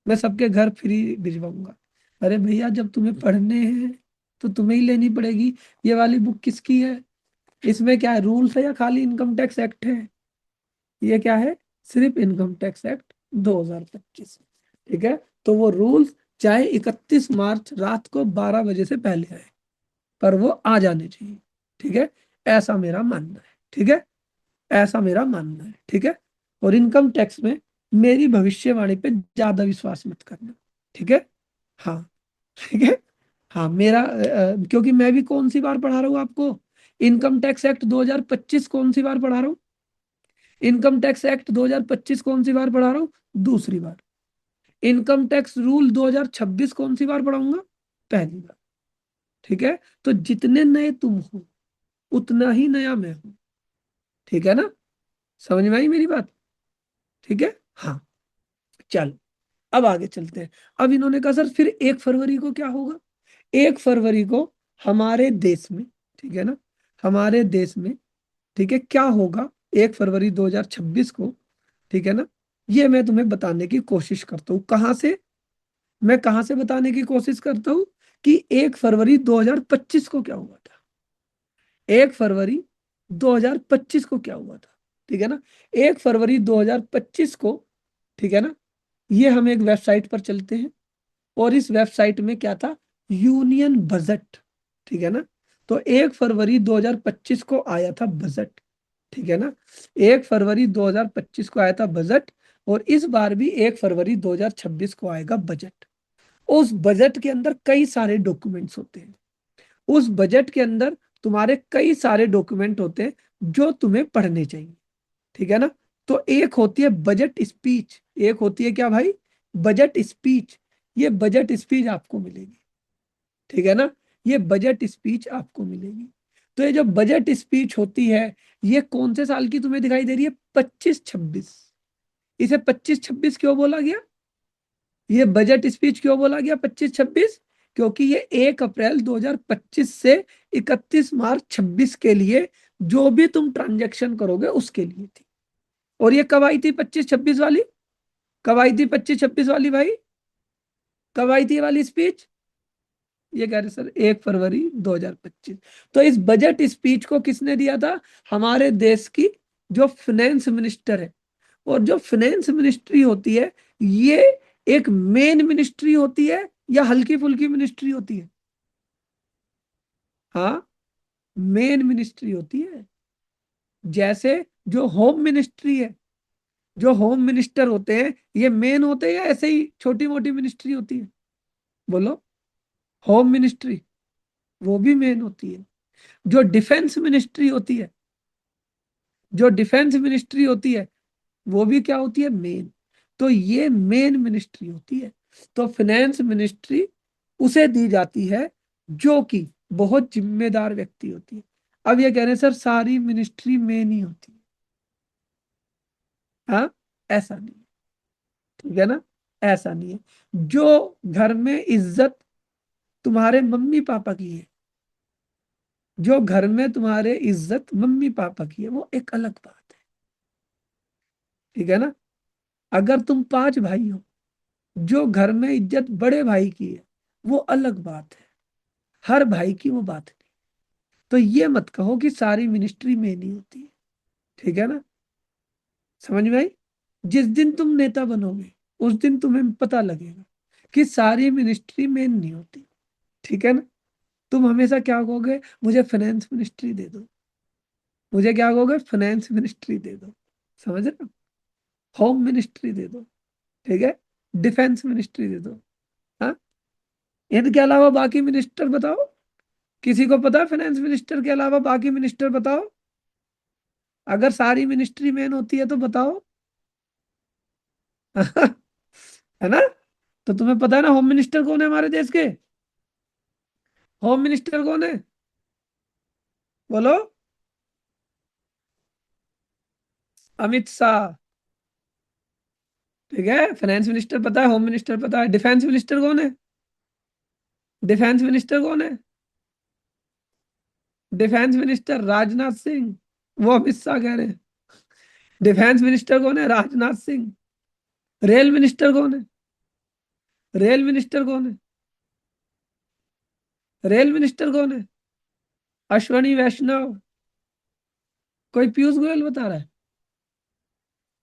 S1: मैं सबके घर फ्री भिजवाऊंगा। अरे भैया, जब तुम्हें पढ़ने हैं तो तुम्हें ही लेनी पड़ेगी। ये वाली बुक किसकी है? इसमें क्या है? रूल्स है या खाली इनकम टैक्स एक्ट है? ये क्या है? सिर्फ इनकम टैक्स एक्ट 2025। ठीक है, तो वो रूल्स चाहे 31 मार्च रात को 12 बजे से पहले आए, पर वो आ जाने चाहिए। ठीक है, ऐसा मेरा मानना है। ठीक है, ऐसा मेरा मानना है। ठीक है, और इनकम टैक्स में मेरी भविष्यवाणी पे ज्यादा विश्वास मत करना। ठीक है, हाँ, ठीक है, हाँ मेरा क्योंकि मैं भी कौन सी बार पढ़ा रहा हूँ आपको? इनकम टैक्स एक्ट 2025 कौन सी बार पढ़ा रहा हूँ? इनकम टैक्स एक्ट 2025 कौन सी बार पढ़ा रहा हूँ? दूसरी बार। इनकम टैक्स रूल 2026 कौन सी बार पढ़ाऊंगा? पहली बार। ठीक है, तो जितने नए तुम हो उतना ही नया मैं हूं। ठीक है ना, समझ में आई मेरी बात? ठीक है, हाँ। चल, अब आगे चलते हैं। अब इन्होंने कहा सर फिर 1 फरवरी को क्या होगा? 1 फरवरी को हमारे देश में, ठीक है ना, हमारे देश में, ठीक है, क्या होगा 1 फरवरी 2026 को? ठीक है ना, ये मैं तुम्हें बताने की कोशिश करता हूँ। कहाँ से? मैं कहाँ से बताने की कोशिश करता हूँ कि 1 फरवरी 2025 को क्या हुआ था। 1 फरवरी 2025 को क्या हुआ था? ठीक है ना, 1 फरवरी 2025 को, ठीक है ना, ये हम एक वेबसाइट पर चलते हैं। और इस वेबसाइट में क्या था? यूनियन बजट, ठीक है ना। तो 1 फरवरी 2025 को आया था बजट, ठीक है ना। 1 फरवरी 2025 को आया था बजट, और इस बार भी 1 फरवरी 2026 को आएगा बजट। उस बजट के अंदर कई सारे डॉक्यूमेंट्स होते हैं। उस बजट के अंदर तुम्हारे कई सारे डॉक्यूमेंट होते हैं जो तुम्हें पढ़ने चाहिए, ठीक है ना। तो एक होती है बजट स्पीच, एक होती है क्या भाई, बजट स्पीच। ये बजट स्पीच आपको मिलेगी, ठीक है ना। ये बजट स्पीच आपको मिलेगी। तो ये जो बजट स्पीच होती है, ये कौन से साल की तुम्हें दिखाई दे रही है, 25-26। इसे 25-26 क्यों बोला गया, ये बजट स्पीच क्यों बोला गया 25-26? क्योंकि ये 1 अप्रैल 2025 से 31 मार्च 26 के लिए जो भी तुम ट्रांजेक्शन करोगे उसके लिए थी। और ये कब आई थी 25-26 वाली, कब आई थी 25-26 वाली भाई, कब आई थी ये वाली स्पीच? ये कह रहे सर 1 फरवरी 2025। तो इस बजट स्पीच को किसने दिया था, हमारे देश की जो फाइनेंस मिनिस्टर है। और जो फाइनेंस मिनिस्ट्री होती है, ये एक मेन मिनिस्ट्री होती है या हल्की फुल्की मिनिस्ट्री होती है? हाँ, मेन मिनिस्ट्री होती है। जैसे जो होम मिनिस्ट्री है, जो होम मिनिस्टर होते हैं, ये मेन होते हैं या ऐसे ही छोटी मोटी मिनिस्ट्री होती है? बोलो। होम मिनिस्ट्री, वो भी मेन होती है। जो डिफेंस मिनिस्ट्री होती है, जो डिफेंस मिनिस्ट्री होती है, वो भी क्या होती है, मेन। तो ये मेन मिनिस्ट्री होती है। तो फाइनेंस मिनिस्ट्री उसे दी जाती है जो कि बहुत जिम्मेदार व्यक्ति होती है। अब ये कह रहे हैं सर सारी मिनिस्ट्री मेन ही होती है। हाँ, ऐसा नहीं है, ठीक है ना, ऐसा नहीं है। जो घर में इज्जत तुम्हारे मम्मी पापा की है, जो घर में तुम्हारे इज्जत मम्मी पापा की है, वो एक अलग बात है, ठीक है ना। अगर तुम 5 भाई हो, जो घर में इज्जत बड़े भाई की है, वो अलग बात है। हर भाई की वो बात नहीं। तो ये मत कहो कि सारी मिनिस्ट्री में नहीं होती है, ठीक है ना। समझ में आई? जिस दिन तुम नेता बनोगे, उस दिन तुम्हें पता लगेगा कि सारी मिनिस्ट्री में नहीं होती, ठीक है ना। तुम हमेशा क्या कहोगे, मुझे फाइनेंस मिनिस्ट्री दे दो, मुझे क्या कहोगे, फाइनेंस मिनिस्ट्री दे दो। समझ रहे हो? होम मिनिस्ट्री दे दो, ठीक है, डिफेंस मिनिस्ट्री दे दो। हाँ, इनके अलावा बाकी मिनिस्टर बताओ, किसी को पता है फाइनेंस मिनिस्टर के अलावा बाकी मिनिस्टर बताओ, अगर सारी मिनिस्ट्री मेन होती है तो बताओ। है ना। तो तुम्हें पता है ना होम मिनिस्टर कौन है हमारे देश के, होम मिनिस्टर कौन है, बोलो। अमित शाह, ठीक है। फाइनेंस मिनिस्टर पता है, होम मिनिस्टर पता है, डिफेंस मिनिस्टर कौन है, डिफेंस मिनिस्टर कौन है, डिफेंस मिनिस्टर राजनाथ सिंह। वो अमित शाह कह रहे हैं। डिफेंस मिनिस्टर कौन है, राजनाथ सिंह। रेल मिनिस्टर कौन है, रेल मिनिस्टर कौन है, रेल मिनिस्टर कौन है, अश्वनी वैष्णव। कोई पीयूष गोयल बता रहा है,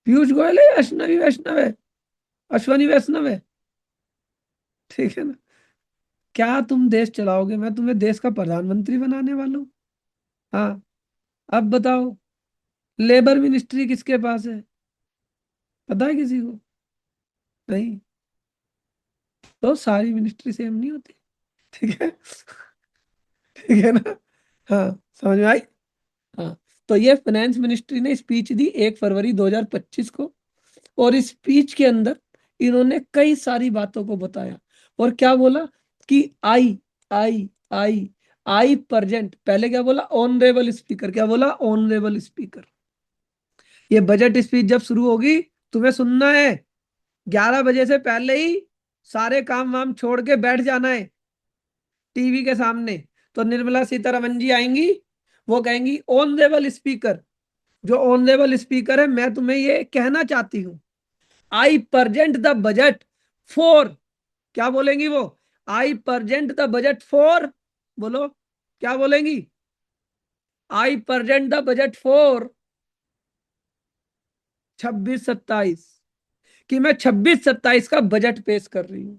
S1: पीयूष गोयल है या अश्वनी वैष्णव है, अश्वनी वैष्णव है, ठीक है ना। क्या तुम देश चलाओगे, मैं तुम्हें देश का प्रधानमंत्री बनाने वाला हूँ? हाँ, अब बताओ, लेबर मिनिस्ट्री किसके पास है, पता है किसी को? नहीं। तो सारी मिनिस्ट्री सेम नहीं होती, ठीक है, ठीक है ना। हाँ, समझ में आई। हाँ, तो ये फाइनेंस मिनिस्ट्री ने स्पीच दी 1 फरवरी 2025 को। और इस स्पीच के अंदर इन्होंने कई सारी बातों को बताया। और क्या बोला कि आई आई प्रेजेंट, पहले क्या बोला, ऑनरेबल स्पीकर, क्या बोला, ऑनरेबल स्पीकर। ये बजट स्पीच जब शुरू होगी, तुम्हें सुनना है, 11 बजे से पहले ही सारे काम वाम छोड़ के बैठ जाना है टीवी के सामने। तो निर्मला सीतारमन जी आएंगी, वो कहेंगी ऑनरेबल स्पीकर, जो ऑनरेबल स्पीकर है, मैं तुम्हें ये कहना चाहती हूँ, आई प्रेजेंट द बजट फॉर, क्या बोलेंगी वो, आई प्रेजेंट द बजट फॉर, बोलो, क्या बोलेंगी, आई प्रेजेंट द बजट फॉर 26-27, कि मैं 26-27 का बजट पेश कर रही हूं।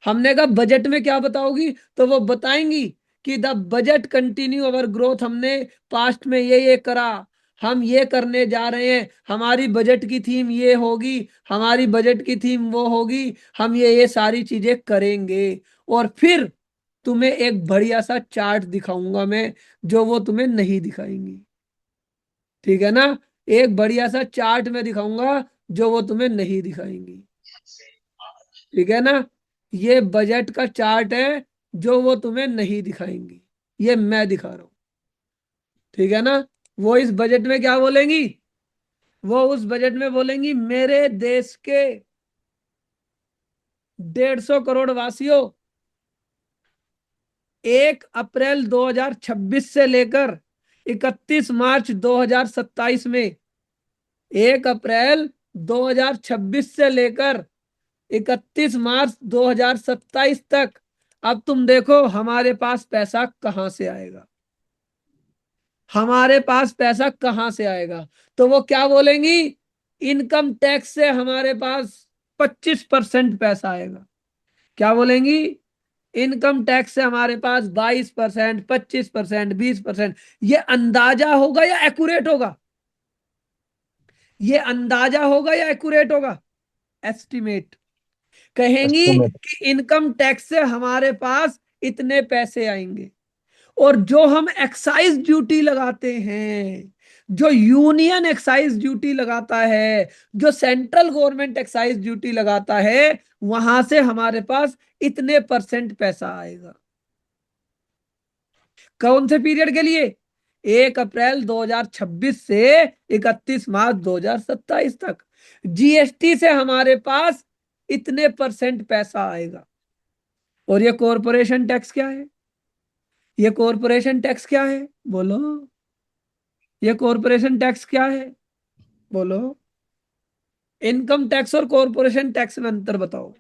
S1: हमने कहा बजट में क्या बताओगी, तो वो बताएंगी कि the budget continue our growth, हमने पास्ट में ये करा, हम ये करने जा रहे हैं, हमारी बजट की थीम ये होगी, हमारी बजट की थीम वो होगी, हम ये सारी चीजें करेंगे। और फिर तुम्हें एक बढ़िया सा चार्ट दिखाऊंगा मैं, जो वो तुम्हें नहीं दिखाएंगी। ठीक है ना, एक बढ़िया सा चार्ट मैं दिखाऊंगा जो वो तुम्हें नहीं दिखाएंगी। ठीक है ना, ये बजट का चार्ट है जो वो तुम्हें नहीं दिखाएंगी, ये मैं दिखा रहा हूं। ठीक है ना, वो इस बजट में क्या बोलेंगी, वो उस बजट में बोलेंगी मेरे देश के 150 करोड़ वासियों, 1 अप्रैल 2026 से लेकर 31 मार्च 2027 में, 1 अप्रैल 2026 से लेकर 31 मार्च 2027 तक, अब तुम देखो हमारे पास पैसा कहां से आएगा, हमारे पास पैसा कहां से आएगा। तो वो क्या बोलेंगी, इनकम टैक्स से हमारे पास 25% पैसा आएगा। क्या बोलेंगी, इनकम टैक्स से हमारे पास 22%, 25%, 20%। ये अंदाजा होगा या एक्यूरेट होगा, ये अंदाजा होगा या एक्यूरेट होगा, एस्टिमेट। कहेंगी
S5: एस्टिमेट।
S1: कि इनकम टैक्स से हमारे पास इतने पैसे आएंगे, और जो हम एक्साइज ड्यूटी लगाते हैं, जो यूनियन एक्साइज ड्यूटी लगाता है, जो सेंट्रल गवर्नमेंट एक्साइज ड्यूटी लगाता है, वहां से हमारे पास इतने परसेंट पैसा आएगा। कौन से पीरियड के लिए, 1 अप्रैल 2026 से 31 मार्च 2027 तक। जीएसटी से हमारे पास इतने परसेंट पैसा आएगा। और ये कॉरपोरेशन टैक्स क्या है, ये कॉरपोरेशन टैक्स क्या है, बोलो, ये कॉरपोरेशन टैक्स क्या है, बोलो। इनकम टैक्स और कॉरपोरेशन टैक्स में अंतर बताओ।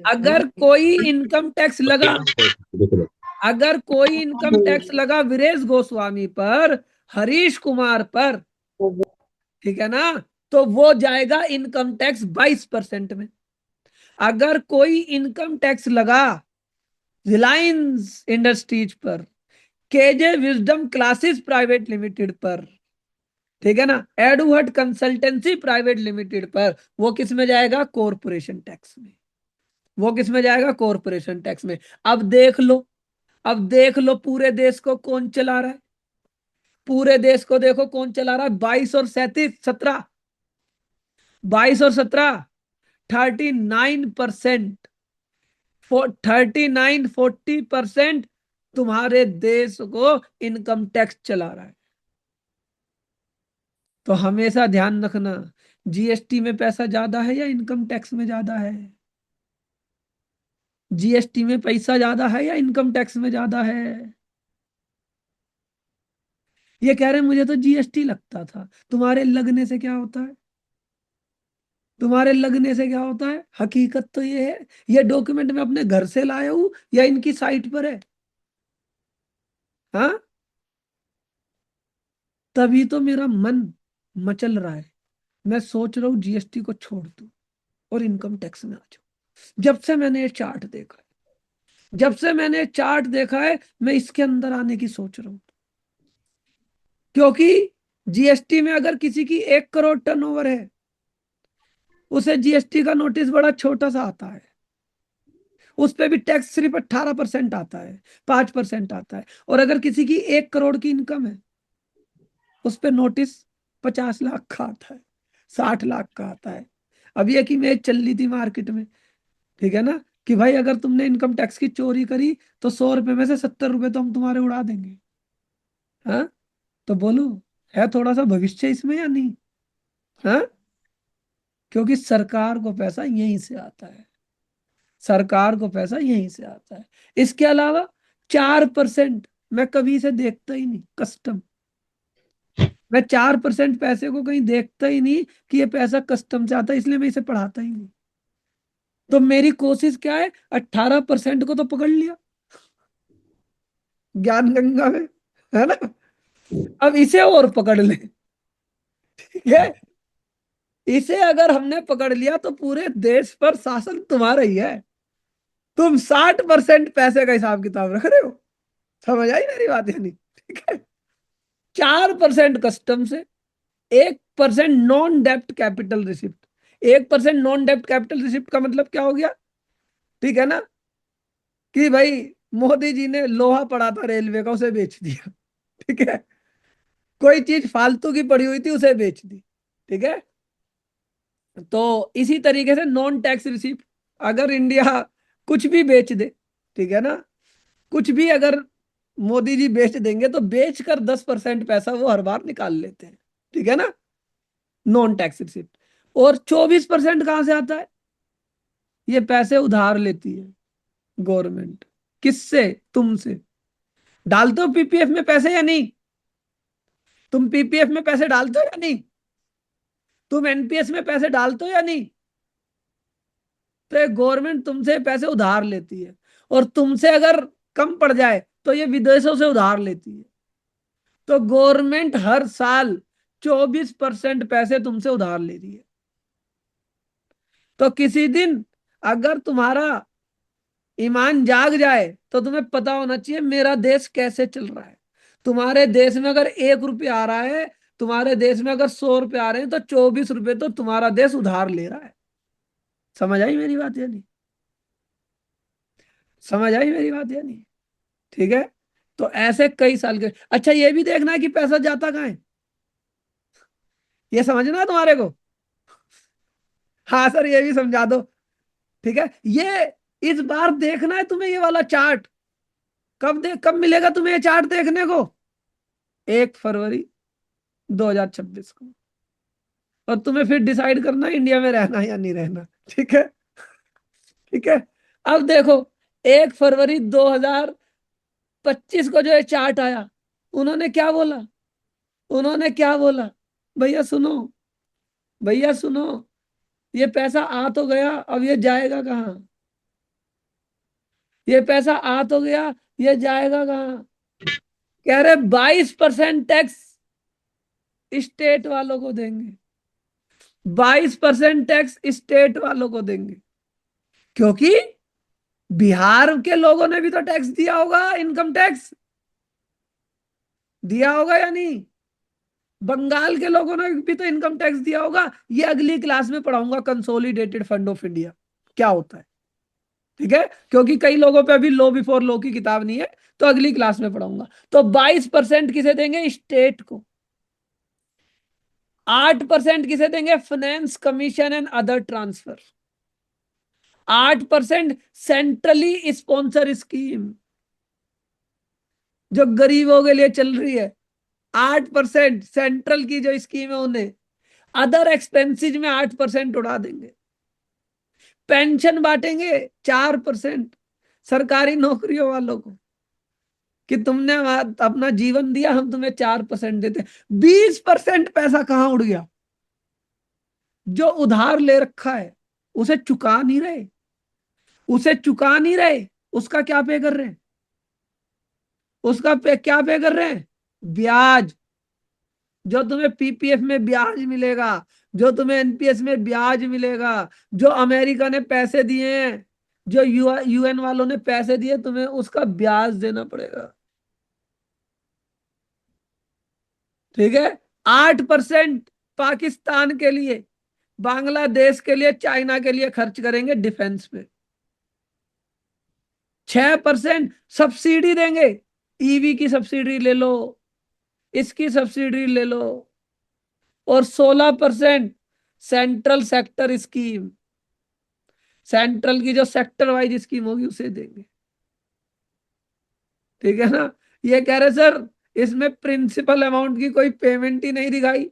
S1: अगर कोई इनकम टैक्स लगा, अगर कोई इनकम टैक्स लगा वीरेश गोस्वामी पर, हरीश कुमार पर, ठीक है ना, तो वो जाएगा इनकम टैक्स 22% में। अगर कोई इनकम टैक्स लगा रिलायंस इंडस्ट्रीज पर, K J wisdom classes private limited पर, ठीक है ना, एडुहट कंसल्टेंसी प्राइवेट लिमिटेड पर, वो किस में जाएगा, कॉरपोरेशन टैक्स में। वो किस में जाएगा, कॉरपोरेशन टैक्स में। अब देख लो, अब देख लो पूरे देश को कौन चला रहा है, पूरे देश को देखो कौन चला रहा है, 22 और 37 17, 22 और 17, 39%, 39-40% तुम्हारे देश को इनकम टैक्स चला रहा है। तो हमेशा ध्यान रखना, जीएसटी में पैसा ज्यादा है या इनकम टैक्स में ज्यादा है, जीएसटी में पैसा ज्यादा है या इनकम टैक्स में ज्यादा है। ये कह रहे हैं मुझे तो जीएसटी लगता था, तुम्हारे लगने से क्या होता है, तुम्हारे लगने से क्या होता है, हकीकत तो ये है। ये डॉक्यूमेंट मैं अपने घर से लाया हूं या इनकी साइट पर है, हाँ। तभी तो मेरा मन मचल रहा है, मैं सोच रहा हूँ जीएसटी को छोड़ दूं और इनकम टैक्स में आ जाऊं। जब से मैंने ये चार्ट देखा है, जब से मैंने ये चार्ट देखा है, मैं इसके अंदर आने की सोच रहा हूं। क्योंकि जीएसटी में अगर किसी की 1 करोड़ टर्नओवर है, उसे जीएसटी का नोटिस बड़ा छोटा सा आता है, उस पे भी टैक्स सिर्फ 18% आता है, 5% आता है। और अगर किसी की 1 करोड़ की इनकम है, उस पे नोटिस 50 लाख का आता है, 60 लाख का आता है। अभी एक इमेज चल रही थी मार्केट में, ठीक है ना, कि भाई अगर तुमने इनकम टैक्स की चोरी करी तो 100 रुपए में से 70 रुपए तो हम तुम्हारे उड़ा देंगे। हाँ, तो बोलो, है थोड़ा सा भविष्य इसमें या नहीं, हाँ। क्योंकि सरकार को पैसा यहीं से आता है, सरकार को पैसा यहीं से आता है। इसके अलावा 4% मैं कभी से देखता ही नहीं, कस्टम। मैं 4% पैसे को कहीं देखता ही नहीं कि ये पैसा कस्टम से आता है, इसलिए मैं इसे पढ़ाता ही नहीं। तो मेरी कोशिश क्या है, 18% को तो पकड़ लिया ज्ञान गंगा में, है ना, अब इसे और पकड़ ले, ठीक है। इसे अगर हमने पकड़ लिया तो पूरे देश पर शासन तुम्हारा ही है। तुम 60% पैसे का हिसाब किताब रख रहे हो। समझ आई मेरी बात यानी? ठीक है। 4% कस्टम से, 1% नॉन डेप्ट कैपिटल रिसिप्ट। 1% नॉन डेप्ट कैपिटल रिसिप्ट का मतलब क्या हो गया? ठीक है ना, कि भाई मोदी जी ने लोहा पड़ा था रेलवे का, उसे बेच दिया। ठीक है। कोई चीज फालतू की पड़ी हुई थी, उसे बेच दी। ठीक है। तो इसी तरीके से नॉन टैक्स रिसीप्ट, अगर इंडिया कुछ भी बेच दे, ठीक है ना, कुछ भी अगर मोदी जी बेच देंगे तो बेचकर 10% पैसा वो हर बार निकाल लेते हैं। ठीक है ना, नॉन टैक्स रिसिप्ट। और 24% कहां से आता है? ये पैसे उधार लेती है गवर्नमेंट। किससे? तुमसे। डालते हो पीपीएफ में पैसे या नहीं? तुम पीपीएफ में पैसे डालते हो या नहीं? तुम एनपीएस में पैसे डालते हो या नहीं? तो गवर्नमेंट तुमसे पैसे उधार लेती है, और तुमसे अगर कम पड़ जाए तो ये विदेशों से उधार लेती है। तो गवर्नमेंट हर साल 24% पैसे तुमसे उधार ले रही है। तो किसी दिन अगर तुम्हारा ईमान जाग जाए तो तुम्हें पता होना चाहिए मेरा देश कैसे चल रहा है। तुम्हारे देश में अगर 1 रुपया आ रहा है, तुम्हारे देश में अगर 100 रुपये आ रहे हैं, तो 24 रुपये तो तुम्हारा देश उधार ले रहा है। समझ आई मेरी बात या नहीं? समझ आई मेरी बात या नहीं? ठीक है। तो ऐसे कई साल के, अच्छा ये भी देखना है कि पैसा जाता कहाँ है। ये समझना है तुम्हारे को? हाँ सर, ये भी समझा दो। ठीक है। ये इस बार देखना है तुम्हें ये वाला चार्ट। कब मिलेगा तुम्हें ये चार्ट देखने को? 1 फरवरी 2026 को। और तुम्हें फिर डिसाइड करना है इंडिया में रहना है या नहीं रहना। ठीक है। ठीक है। अब देखो, 1 फरवरी 2025 को जो ये चार्ट आया, उन्होंने क्या बोला? उन्होंने क्या बोला? भैया सुनो, भैया सुनो, ये पैसा आ तो गया, अब ये जाएगा कहाँ? ये पैसा आ तो गया, ये जाएगा कहाँ? कह रहे 22% टैक्स स्टेट वालों को देंगे। 22% टैक्स स्टेट वालों को देंगे, क्योंकि बिहार के लोगों ने भी तो टैक्स दिया होगा, इनकम टैक्स दिया होगा या नहीं? बंगाल के लोगों ने भी तो इनकम टैक्स दिया होगा। ये अगली क्लास में पढ़ाऊंगा, कंसोलिडेटेड फंड ऑफ इंडिया क्या होता है। ठीक है, क्योंकि कई लोगों पे अभी लॉ बिफोर लॉ की किताब नहीं है, तो अगली क्लास में पढ़ाऊंगा। तो 22% किसे देंगे? स्टेट को। 8% किसे देंगे? Finance commission and other transfer. 8% centrally sponsor scheme जो गरीबों के लिए चल रही है, 8% सेंट्रल की जो स्कीम है उन्हें। अदर एक्सपेंसेस में 8% उड़ा देंगे। पेंशन बांटेंगे 4% सरकारी नौकरियों वालों को, कि तुमने अपना जीवन दिया, हम तुम्हें 4% देते। 20% पैसा कहां उड़ गया? जो उधार ले रखा है उसे चुका नहीं रहे, उसे चुका नहीं रहे, उसका क्या पे कर रहे हैं? उसका पे क्या पे कर रहे हैं? ब्याज। जो तुम्हें पीपीएफ में ब्याज मिलेगा, जो तुम्हें एनपीएस में ब्याज मिलेगा, जो अमेरिका ने पैसे दिए हैं, जो यूएन वालों ने पैसे दिए, तुम्हें उसका ब्याज देना पड़ेगा। ठीक है। 8% पाकिस्तान के लिए, बांग्लादेश के लिए, चाइना के लिए खर्च करेंगे डिफेंस पे। 6% सब्सिडी देंगे। ईवी की सब्सिडी ले लो, इसकी सब्सिडी ले लो। और 16% सेंट्रल सेक्टर स्कीम, सेंट्रल की जो सेक्टर वाइज स्कीम होगी उसे देंगे। ठीक है ना। ये कह रहे सर इसमें प्रिंसिपल अमाउंट की कोई पेमेंट ही नहीं दिखाई।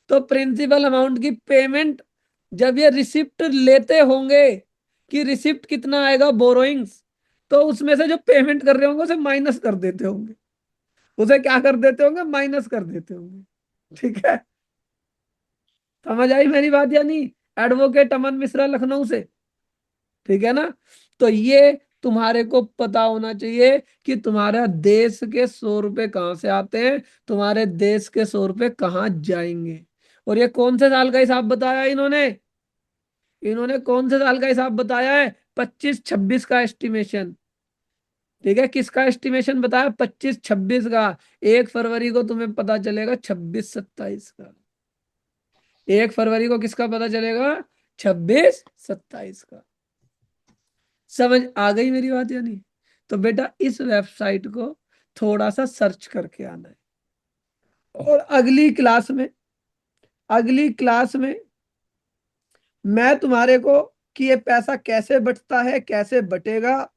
S1: तो प्रिंसिपल अमाउंट की पेमेंट जब ये रिसिप्ट लेते होंगे, कि रिसिप्ट कितना आएगा बोरोइंग्स, तो उसमें से जो पेमेंट कर रहे होंगे उसे माइनस कर देते होंगे। उसे क्या कर देते होंगे? माइनस कर देते होंगे। ठीक है। समझ आई मेरी बात या नहीं? एडवोकेट अमन मिश्रा, लखनऊ से। ठीक है ना। तो ये तुम्हारे को पता होना चाहिए कि तुम्हारा देश के 100 रुपए कहां से आते हैं, तुम्हारे देश के 100 रुपए कहां जाएंगे। और ये कौन से साल का हिसाब बताया इन्होंने? इन्होंने कौन से साल का हिसाब बताया है? 25-26 का एस्टिमेशन। ठीक है, किसका एस्टिमेशन बताया? 25-26 का। 1 फरवरी को तुम्हें पता चलेगा 26-27 का। 1 फरवरी को किसका पता चलेगा? 26-27 का। समझ आ गई मेरी बात या नहीं? तो बेटा इस वेबसाइट को थोड़ा सा सर्च करके आना है, और अगली क्लास में मैं तुम्हारे को कि ये पैसा कैसे बटता है, कैसे बटेगा,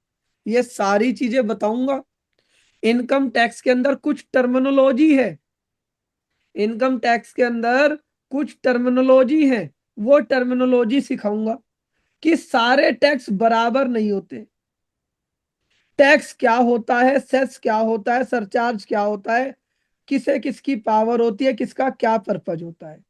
S1: ये सारी चीजें बताऊंगा। इनकम टैक्स के अंदर कुछ टर्मिनोलॉजी है, इनकम टैक्स के अंदर कुछ टर्मिनोलॉजी है, वो टर्मिनोलॉजी सिखाऊंगा कि सारे टैक्स बराबर नहीं होते। टैक्स क्या होता है, सेस क्या होता है, सरचार्ज क्या होता है, किसे किसकी पावर होती है, किसका क्या पर्पज होता है।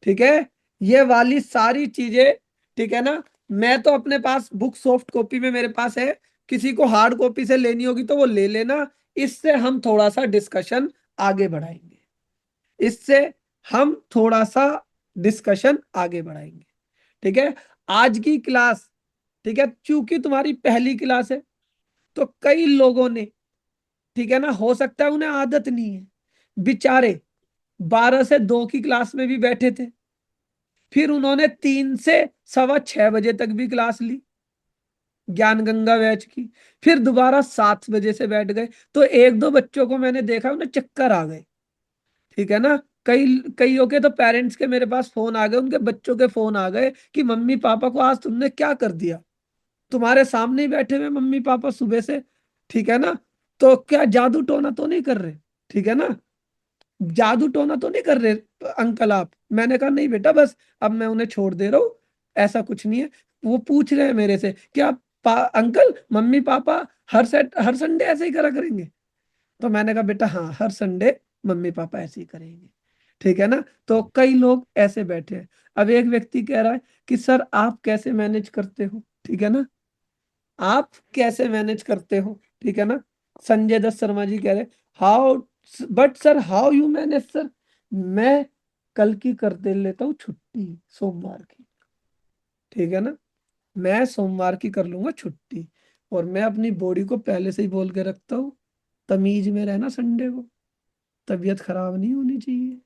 S1: ठीक है, ये वाली सारी चीजें। ठीक है ना? मैं तो अपने पास बुक सॉफ्ट कॉपी में मेरे पास है, किसी को हार्ड कॉपी से लेनी होगी तो वो ले लेना। इससे हम थोड़ा सा डिस्कशन आगे बढ़ाएंगे, इससे हम थोड़ा सा डिस्कशन आगे बढ़ाएंगे। ठीक है, आज की क्लास, ठीक है, चूंकि तुम्हारी पहली क्लास है तो कई लोगों ने, ठीक है ना, हो सकता है उन्हें आदत नहीं है, बेचारे 12 से 2 की क्लास में भी बैठे थे, फिर उन्होंने 3 से 6:15 बजे तक भी क्लास ली ज्ञान गंगा बैच की, फिर दोबारा 7 बजे से बैठ गए। तो एक दो बच्चों को मैंने देखा उन्हें चक्कर आ गए। ठीक है ना? कईयों के तो पेरेंट्स के मेरे पास फोन आ गए, उनके बच्चों के फोन आ गए कि मम्मी पापा को आज तुमने क्या कर दिया, तुम्हारे सामने ही बैठे हुए मम्मी पापा सुबह से। ठीक है ना? तो क्या जादू टोना तो नहीं कर रहे? ठीक है ना? जादू टोना तो नहीं कर रहे अंकल आप? मैंने कहा नहीं बेटा, बस अब मैं उन्हें छोड़ दे रहा हूँ, ऐसा कुछ नहीं है। वो पूछ रहे हैं मेरे से कि आप अंकल मम्मी पापा हर संडे ऐसे ही करा करेंगे? तो मैंने कहा बेटा हाँ, हर संडे मम्मी पापा ऐसे ही करेंगे। ठीक है ना? तो कई लोग ऐसे बैठे हैं। अब एक व्यक्ति कह रहा है कि सर आप कैसे मैनेज करते हो? ठीक है ना, आप कैसे मैनेज करते हो? ठीक है ना? संजय दत्त शर्मा जी कह रहे how, but sir how you manage sir? मैं कल की कर दे लेता हूँ छुट्टी, सोमवार की। ठीक है ना, मैं सोमवार की कर लूंगा छुट्टी, और मैं अपनी बॉडी को पहले से ही बोल के रखता हूँ तमीज में रहना, संडे को तबीयत खराब नहीं होनी चाहिए।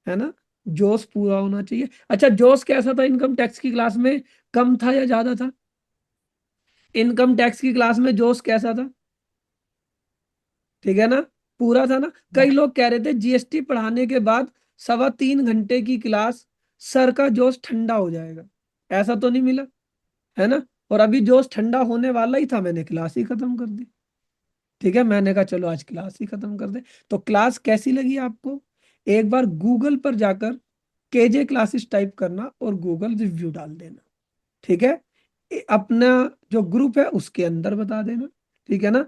S1: है ना? जोश पूरा होना चाहिए। अच्छा, जोश कैसा था इनकम टैक्स की क्लास में? कम था या ज्यादा था? इनकम टैक्स की क्लास में जोश कैसा था? ठीक है ना? पूरा था ना? कई लोग कह रहे थे जीएसटी पढ़ाने के बाद 3.25 घंटे की क्लास सर का जोश ठंडा हो जाएगा, ऐसा तो नहीं मिला? है ना? और अभी जोश ठंडा होने वाला ही था, मैंने क्लास ही खत्म कर दी। ठीक है, मैंने कहा चलो आज क्लास ही खत्म कर दे। तो क्लास कैसी लगी आपको? एक बार गूगल पर जाकर केजे क्लासेस टाइप करना और गूगल रिव्यू डाल देना। ठीक है, अपना जो ग्रुप है उसके अंदर बता देना। ठीक है ना?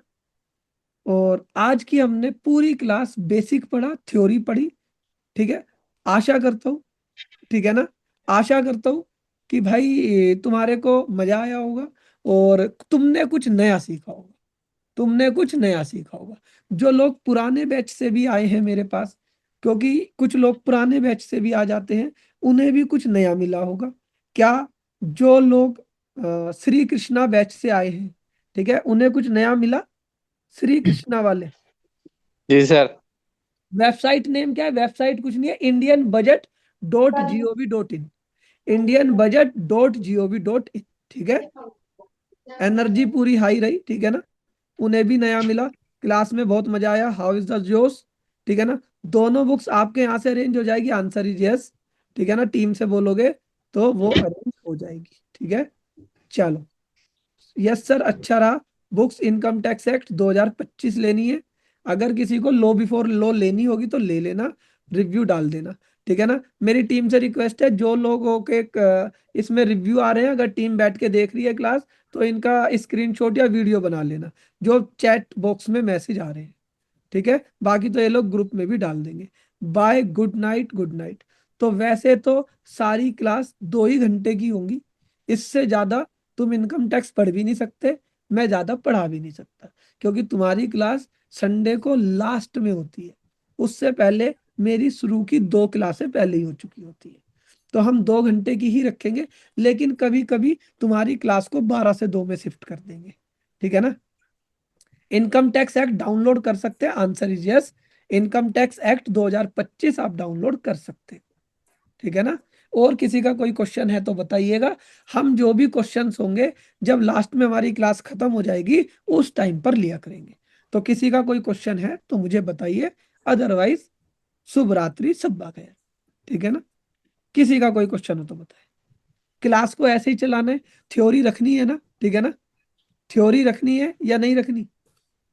S1: और आज की हमने पूरी क्लास बेसिक पढ़ा, थ्योरी पढ़ी। ठीक है, आशा करता हूँ, ठीक है ना, आशा करता हूँ कि भाई तुम्हारे को मजा आया होगा और तुमने कुछ नया सीखा होगा, तुमने कुछ नया सीखा होगा। जो लोग पुराने बैच से भी आए हैं मेरे पास, क्योंकि कुछ लोग पुराने बैच से भी आ जाते हैं, उन्हें भी कुछ नया मिला होगा क्या? जो लोग श्री कृष्णा बैच से आए हैं, ठीक है, उन्हें कुछ नया मिला? श्री कृष्णा वाले
S5: जी सर।
S1: वेबसाइट नेम क्या है? वेबसाइट कुछ नहीं है, indianbudget.gov.in, indianbudget.gov.in। ठीक है, एनर्जी पूरी हाई रही। ठीक है ना? उन्हें भी नया मिला, क्लास में बहुत मजा आया। हाउ इज द जोश? ठीक है ना? दोनों बुक्स आपके यहाँ से अरेंज हो जाएगी, आंसर इज यस। ठीक है ना? टीम से बोलोगे तो वो अरेंज हो जाएगी। ठीक है, चलो। यस सर, अच्छा रहा। बुक्स इनकम टैक्स एक्ट 2025 लेनी है। अगर किसी को लो बिफोर लो लेनी होगी तो ले लेना, रिव्यू डाल देना। ठीक है ना? मेरी टीम से रिक्वेस्ट है, जो लोगों के इसमें रिव्यू आ रहे हैं, अगर टीम बैठ के देख रही है क्लास, तो इनका स्क्रीनशॉट या वीडियो बना लेना जो चैट बॉक्स में मैसेज आ रहे हैं। ठीक है, बाकी तो ये लोग ग्रुप में भी डाल देंगे। Bye, good night, good night. तो वैसे तो सारी क्लास 2 ही घंटे की होंगी, इससे ज्यादा तुम इनकम टैक्स पढ़ भी नहीं सकते, मैं ज्यादा पढ़ा भी नहीं सकता, क्योंकि तुम्हारी क्लास संडे को लास्ट में होती है। उससे पहले मेरी शुरू की 2 क्लासें पहले ही हो चुकी होती है। तो हम 2 घंटे की ही रखेंगे, लेकिन कभी कभी तुम्हारी क्लास को 12 से 2 में शिफ्ट कर देंगे, ठीक है ना। इनकम टैक्स एक्ट डाउनलोड कर सकते हैं, answer is yes. Income tax act 2025 आप डाउनलोड कर सकते हैं, ठीक है ना। और किसी का कोई क्वेश्चन है तो बताइएगा। हम जो भी क्वेश्चंस होंगे जब लास्ट में हमारी क्लास खत्म हो जाएगी उस टाइम पर लिया करेंगे। तो किसी का कोई क्वेश्चन है तो मुझे बताइए, अदरवाइज शुभ रात्रि, शब्बा खैर, ठीक है ना। किसी का कोई क्वेश्चन हो तो बताए। क्लास को ऐसे ही चलाना है, थ्योरी रखनी है ना, ठीक है ना। थ्योरी रखनी है या नहीं रखनी,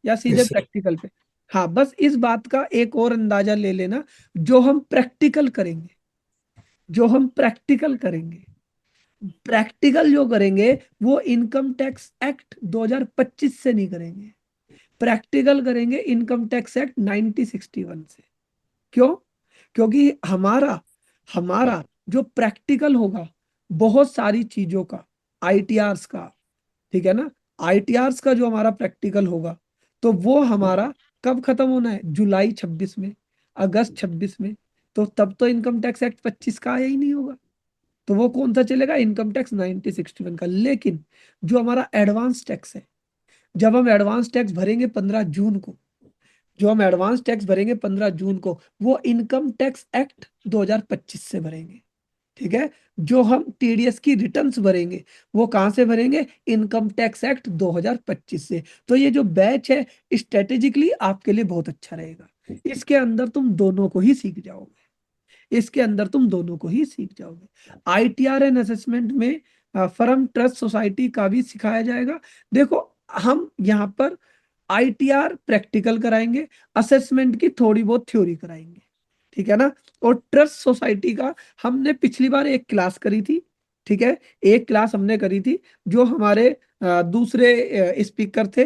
S1: या सीधे
S2: Yes, sir.
S1: प्रैक्टिकल पे। हाँ, बस इस बात का एक और अंदाजा ले लेना, जो हम प्रैक्टिकल करेंगे, जो हम प्रैक्टिकल करेंगे, प्रैक्टिकल जो करेंगे वो इनकम टैक्स एक्ट 2025 से नहीं करेंगे, प्रैक्टिकल करेंगे इनकम टैक्स एक्ट 1961 से। क्यों? क्योंकि हमारा हमारा जो प्रैक्टिकल होगा बहुत सारी चीजों का, आईटीआर्स का, ठीक है ना। आईटीआर्स का जो हमारा प्रैक्टिकल होगा तो वो हमारा कब खत्म होना है, जुलाई 26 में, अगस्त 26 में। तो तब तो इनकम टैक्स एक्ट 25 का आया ही नहीं होगा, तो वो कौन सा चलेगा, इनकम टैक्स 1961 का। लेकिन जो हमारा एडवांस टैक्स है, जब हम एडवांस टैक्स भरेंगे 15 जून को, जो हम एडवांस टैक्स भरेंगे 15 जून को, वो इनकम टैक्स एक्ट 2025 से भरेंगे, ठीक है। जो हम टीडीएस की रिटर्न्स भरेंगे वो कहां से भरेंगे, इनकम टैक्स एक्ट 2025 से। तो ये जो बैच है स्ट्रेटेजिकली आपके लिए बहुत अच्छा रहेगा। इसके अंदर तुम दोनों को ही सीख जाओगे, इसके अंदर तुम दोनों को ही सीख जाओगे। आईटीआर एंड असेसमेंट में फर्म ट्रस्ट सोसाइटी का भी सिखाया जाएगा। देखो, हम यहाँ पर आईटीआर प्रैक्टिकल कराएंगे, असेसमेंट की थोड़ी बहुत थ्योरी कराएंगे, ठीक है ना। और ट्रस्ट सोसाइटी का हमने पिछली बार एक क्लास करी थी, ठीक है। एक क्लास हमने करी थी, जो हमारे दूसरे स्पीकर थे,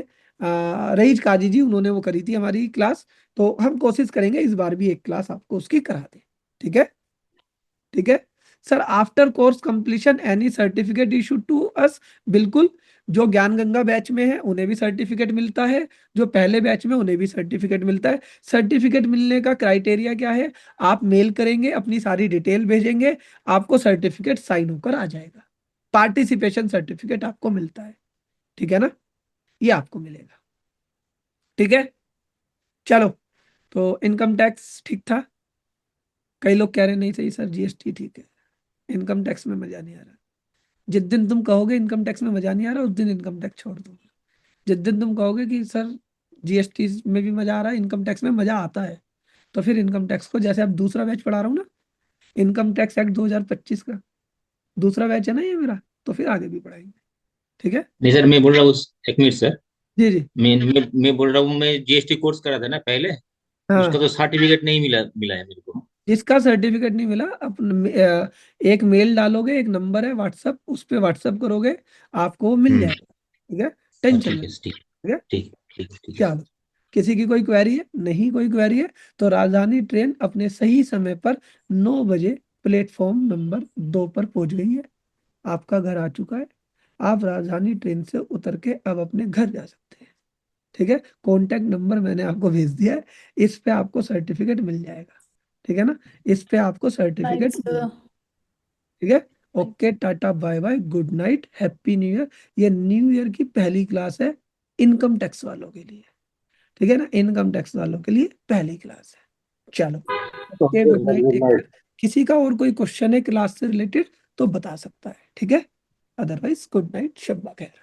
S1: रईज काजी जी, उन्होंने वो करी थी हमारी क्लास। तो हम कोशिश करेंगे इस बार भी एक क्लास आपको उसकी करा दें, ठीक है। ठीक है sir, after course completion any certificate issue to us. बिल्कुल, जो ज्ञान गंगा बैच में है उन्हें भी सर्टिफिकेट मिलता है, जो पहले बैच में उन्हें भी सर्टिफिकेट मिलता है। सर्टिफिकेट मिलने का क्राइटेरिया क्या है, आप मेल करेंगे, अपनी सारी डिटेल भेजेंगे, आपको सर्टिफिकेट साइन होकर आ जाएगा। पार्टिसिपेशन सर्टिफिकेट आपको मिलता है, ठीक है ना, ये आपको मिलेगा, ठीक है। चलो, तो इनकम टैक्स ठीक था। कई लोग कह रहे नहीं सही सर, जीएसटी ठीक है, इनकम टैक्स में मजा नहीं आ रहा। जिस दिन तुम कहोगे इनकम टैक्स में मजा नहीं आ रहा, उस दिन इनकम टैक्स छोड़ दूंगा। जिस दिन तुम कहोगे कि सर जीएसटी में भी मजा आ रहा है, इनकम टैक्स में मजा आता है, तो फिर इनकम टैक्स को, जैसे अब दूसरा बैच पढ़ा रहा हूँ ना, इनकम टैक्स एक्ट 2025 का दूसरा बैच है ना ये मेरा, तो फिर आगे भी पढ़ाएंगे, ठीक है।
S2: नहीं सर, मैं बोल रहा हूँ, एक मिनट सर।
S1: जी जी।
S2: मैं बोल रहा हूँ, मैं जीएसटी कोर्स करा था ना पहले,
S1: हाँ,
S2: उसका तो सर्टिफिकेट नहीं मिला मिला है मेरे को।
S1: जिसका सर्टिफिकेट नहीं मिला, अपन एक मेल डालोगे, एक नंबर है व्हाट्सअप, उस पर व्हाट्सअप करोगे, आपको वो मिल
S2: हम्म।
S1: जाएगा, ठीक है। टेंशन
S2: ठीक है
S1: मत,
S2: ठीक।
S1: ठीक है।
S2: ठीक ठीक है ठीक है।
S1: चलो, किसी की कोई क्वेरी है, नहीं कोई क्वेरी है, तो राजधानी ट्रेन अपने सही समय पर 9 बजे प्लेटफॉर्म नंबर 2 पर पहुंच गई है। आपका घर आ चुका है, आप राजधानी ट्रेन से उतर के अब अपने घर जा सकते हैं, ठीक है। कॉन्टैक्ट नंबर मैंने आपको भेज दिया है, इस पे आपको सर्टिफिकेट मिल जाएगा, ठीक है ना। इस पे आपको
S4: नाइट
S1: सर्टिफिकेट
S4: सर।
S1: ठीक है। Okay, tata, bye bye, good night, happy new year. ये न्यू ईयर की पहली क्लास है इनकम टैक्स वालों के लिए, ठीक है ना, इनकम टैक्स वालों के लिए पहली क्लास है। चलो, okay,
S5: Okay,
S1: good night,
S5: good
S1: take
S5: night.
S1: Care. किसी का और कोई क्वेश्चन है क्लास से रिलेटेड तो बता सकता है, ठीक है। अदरवाइज गुड नाइट, शब्बा खैर।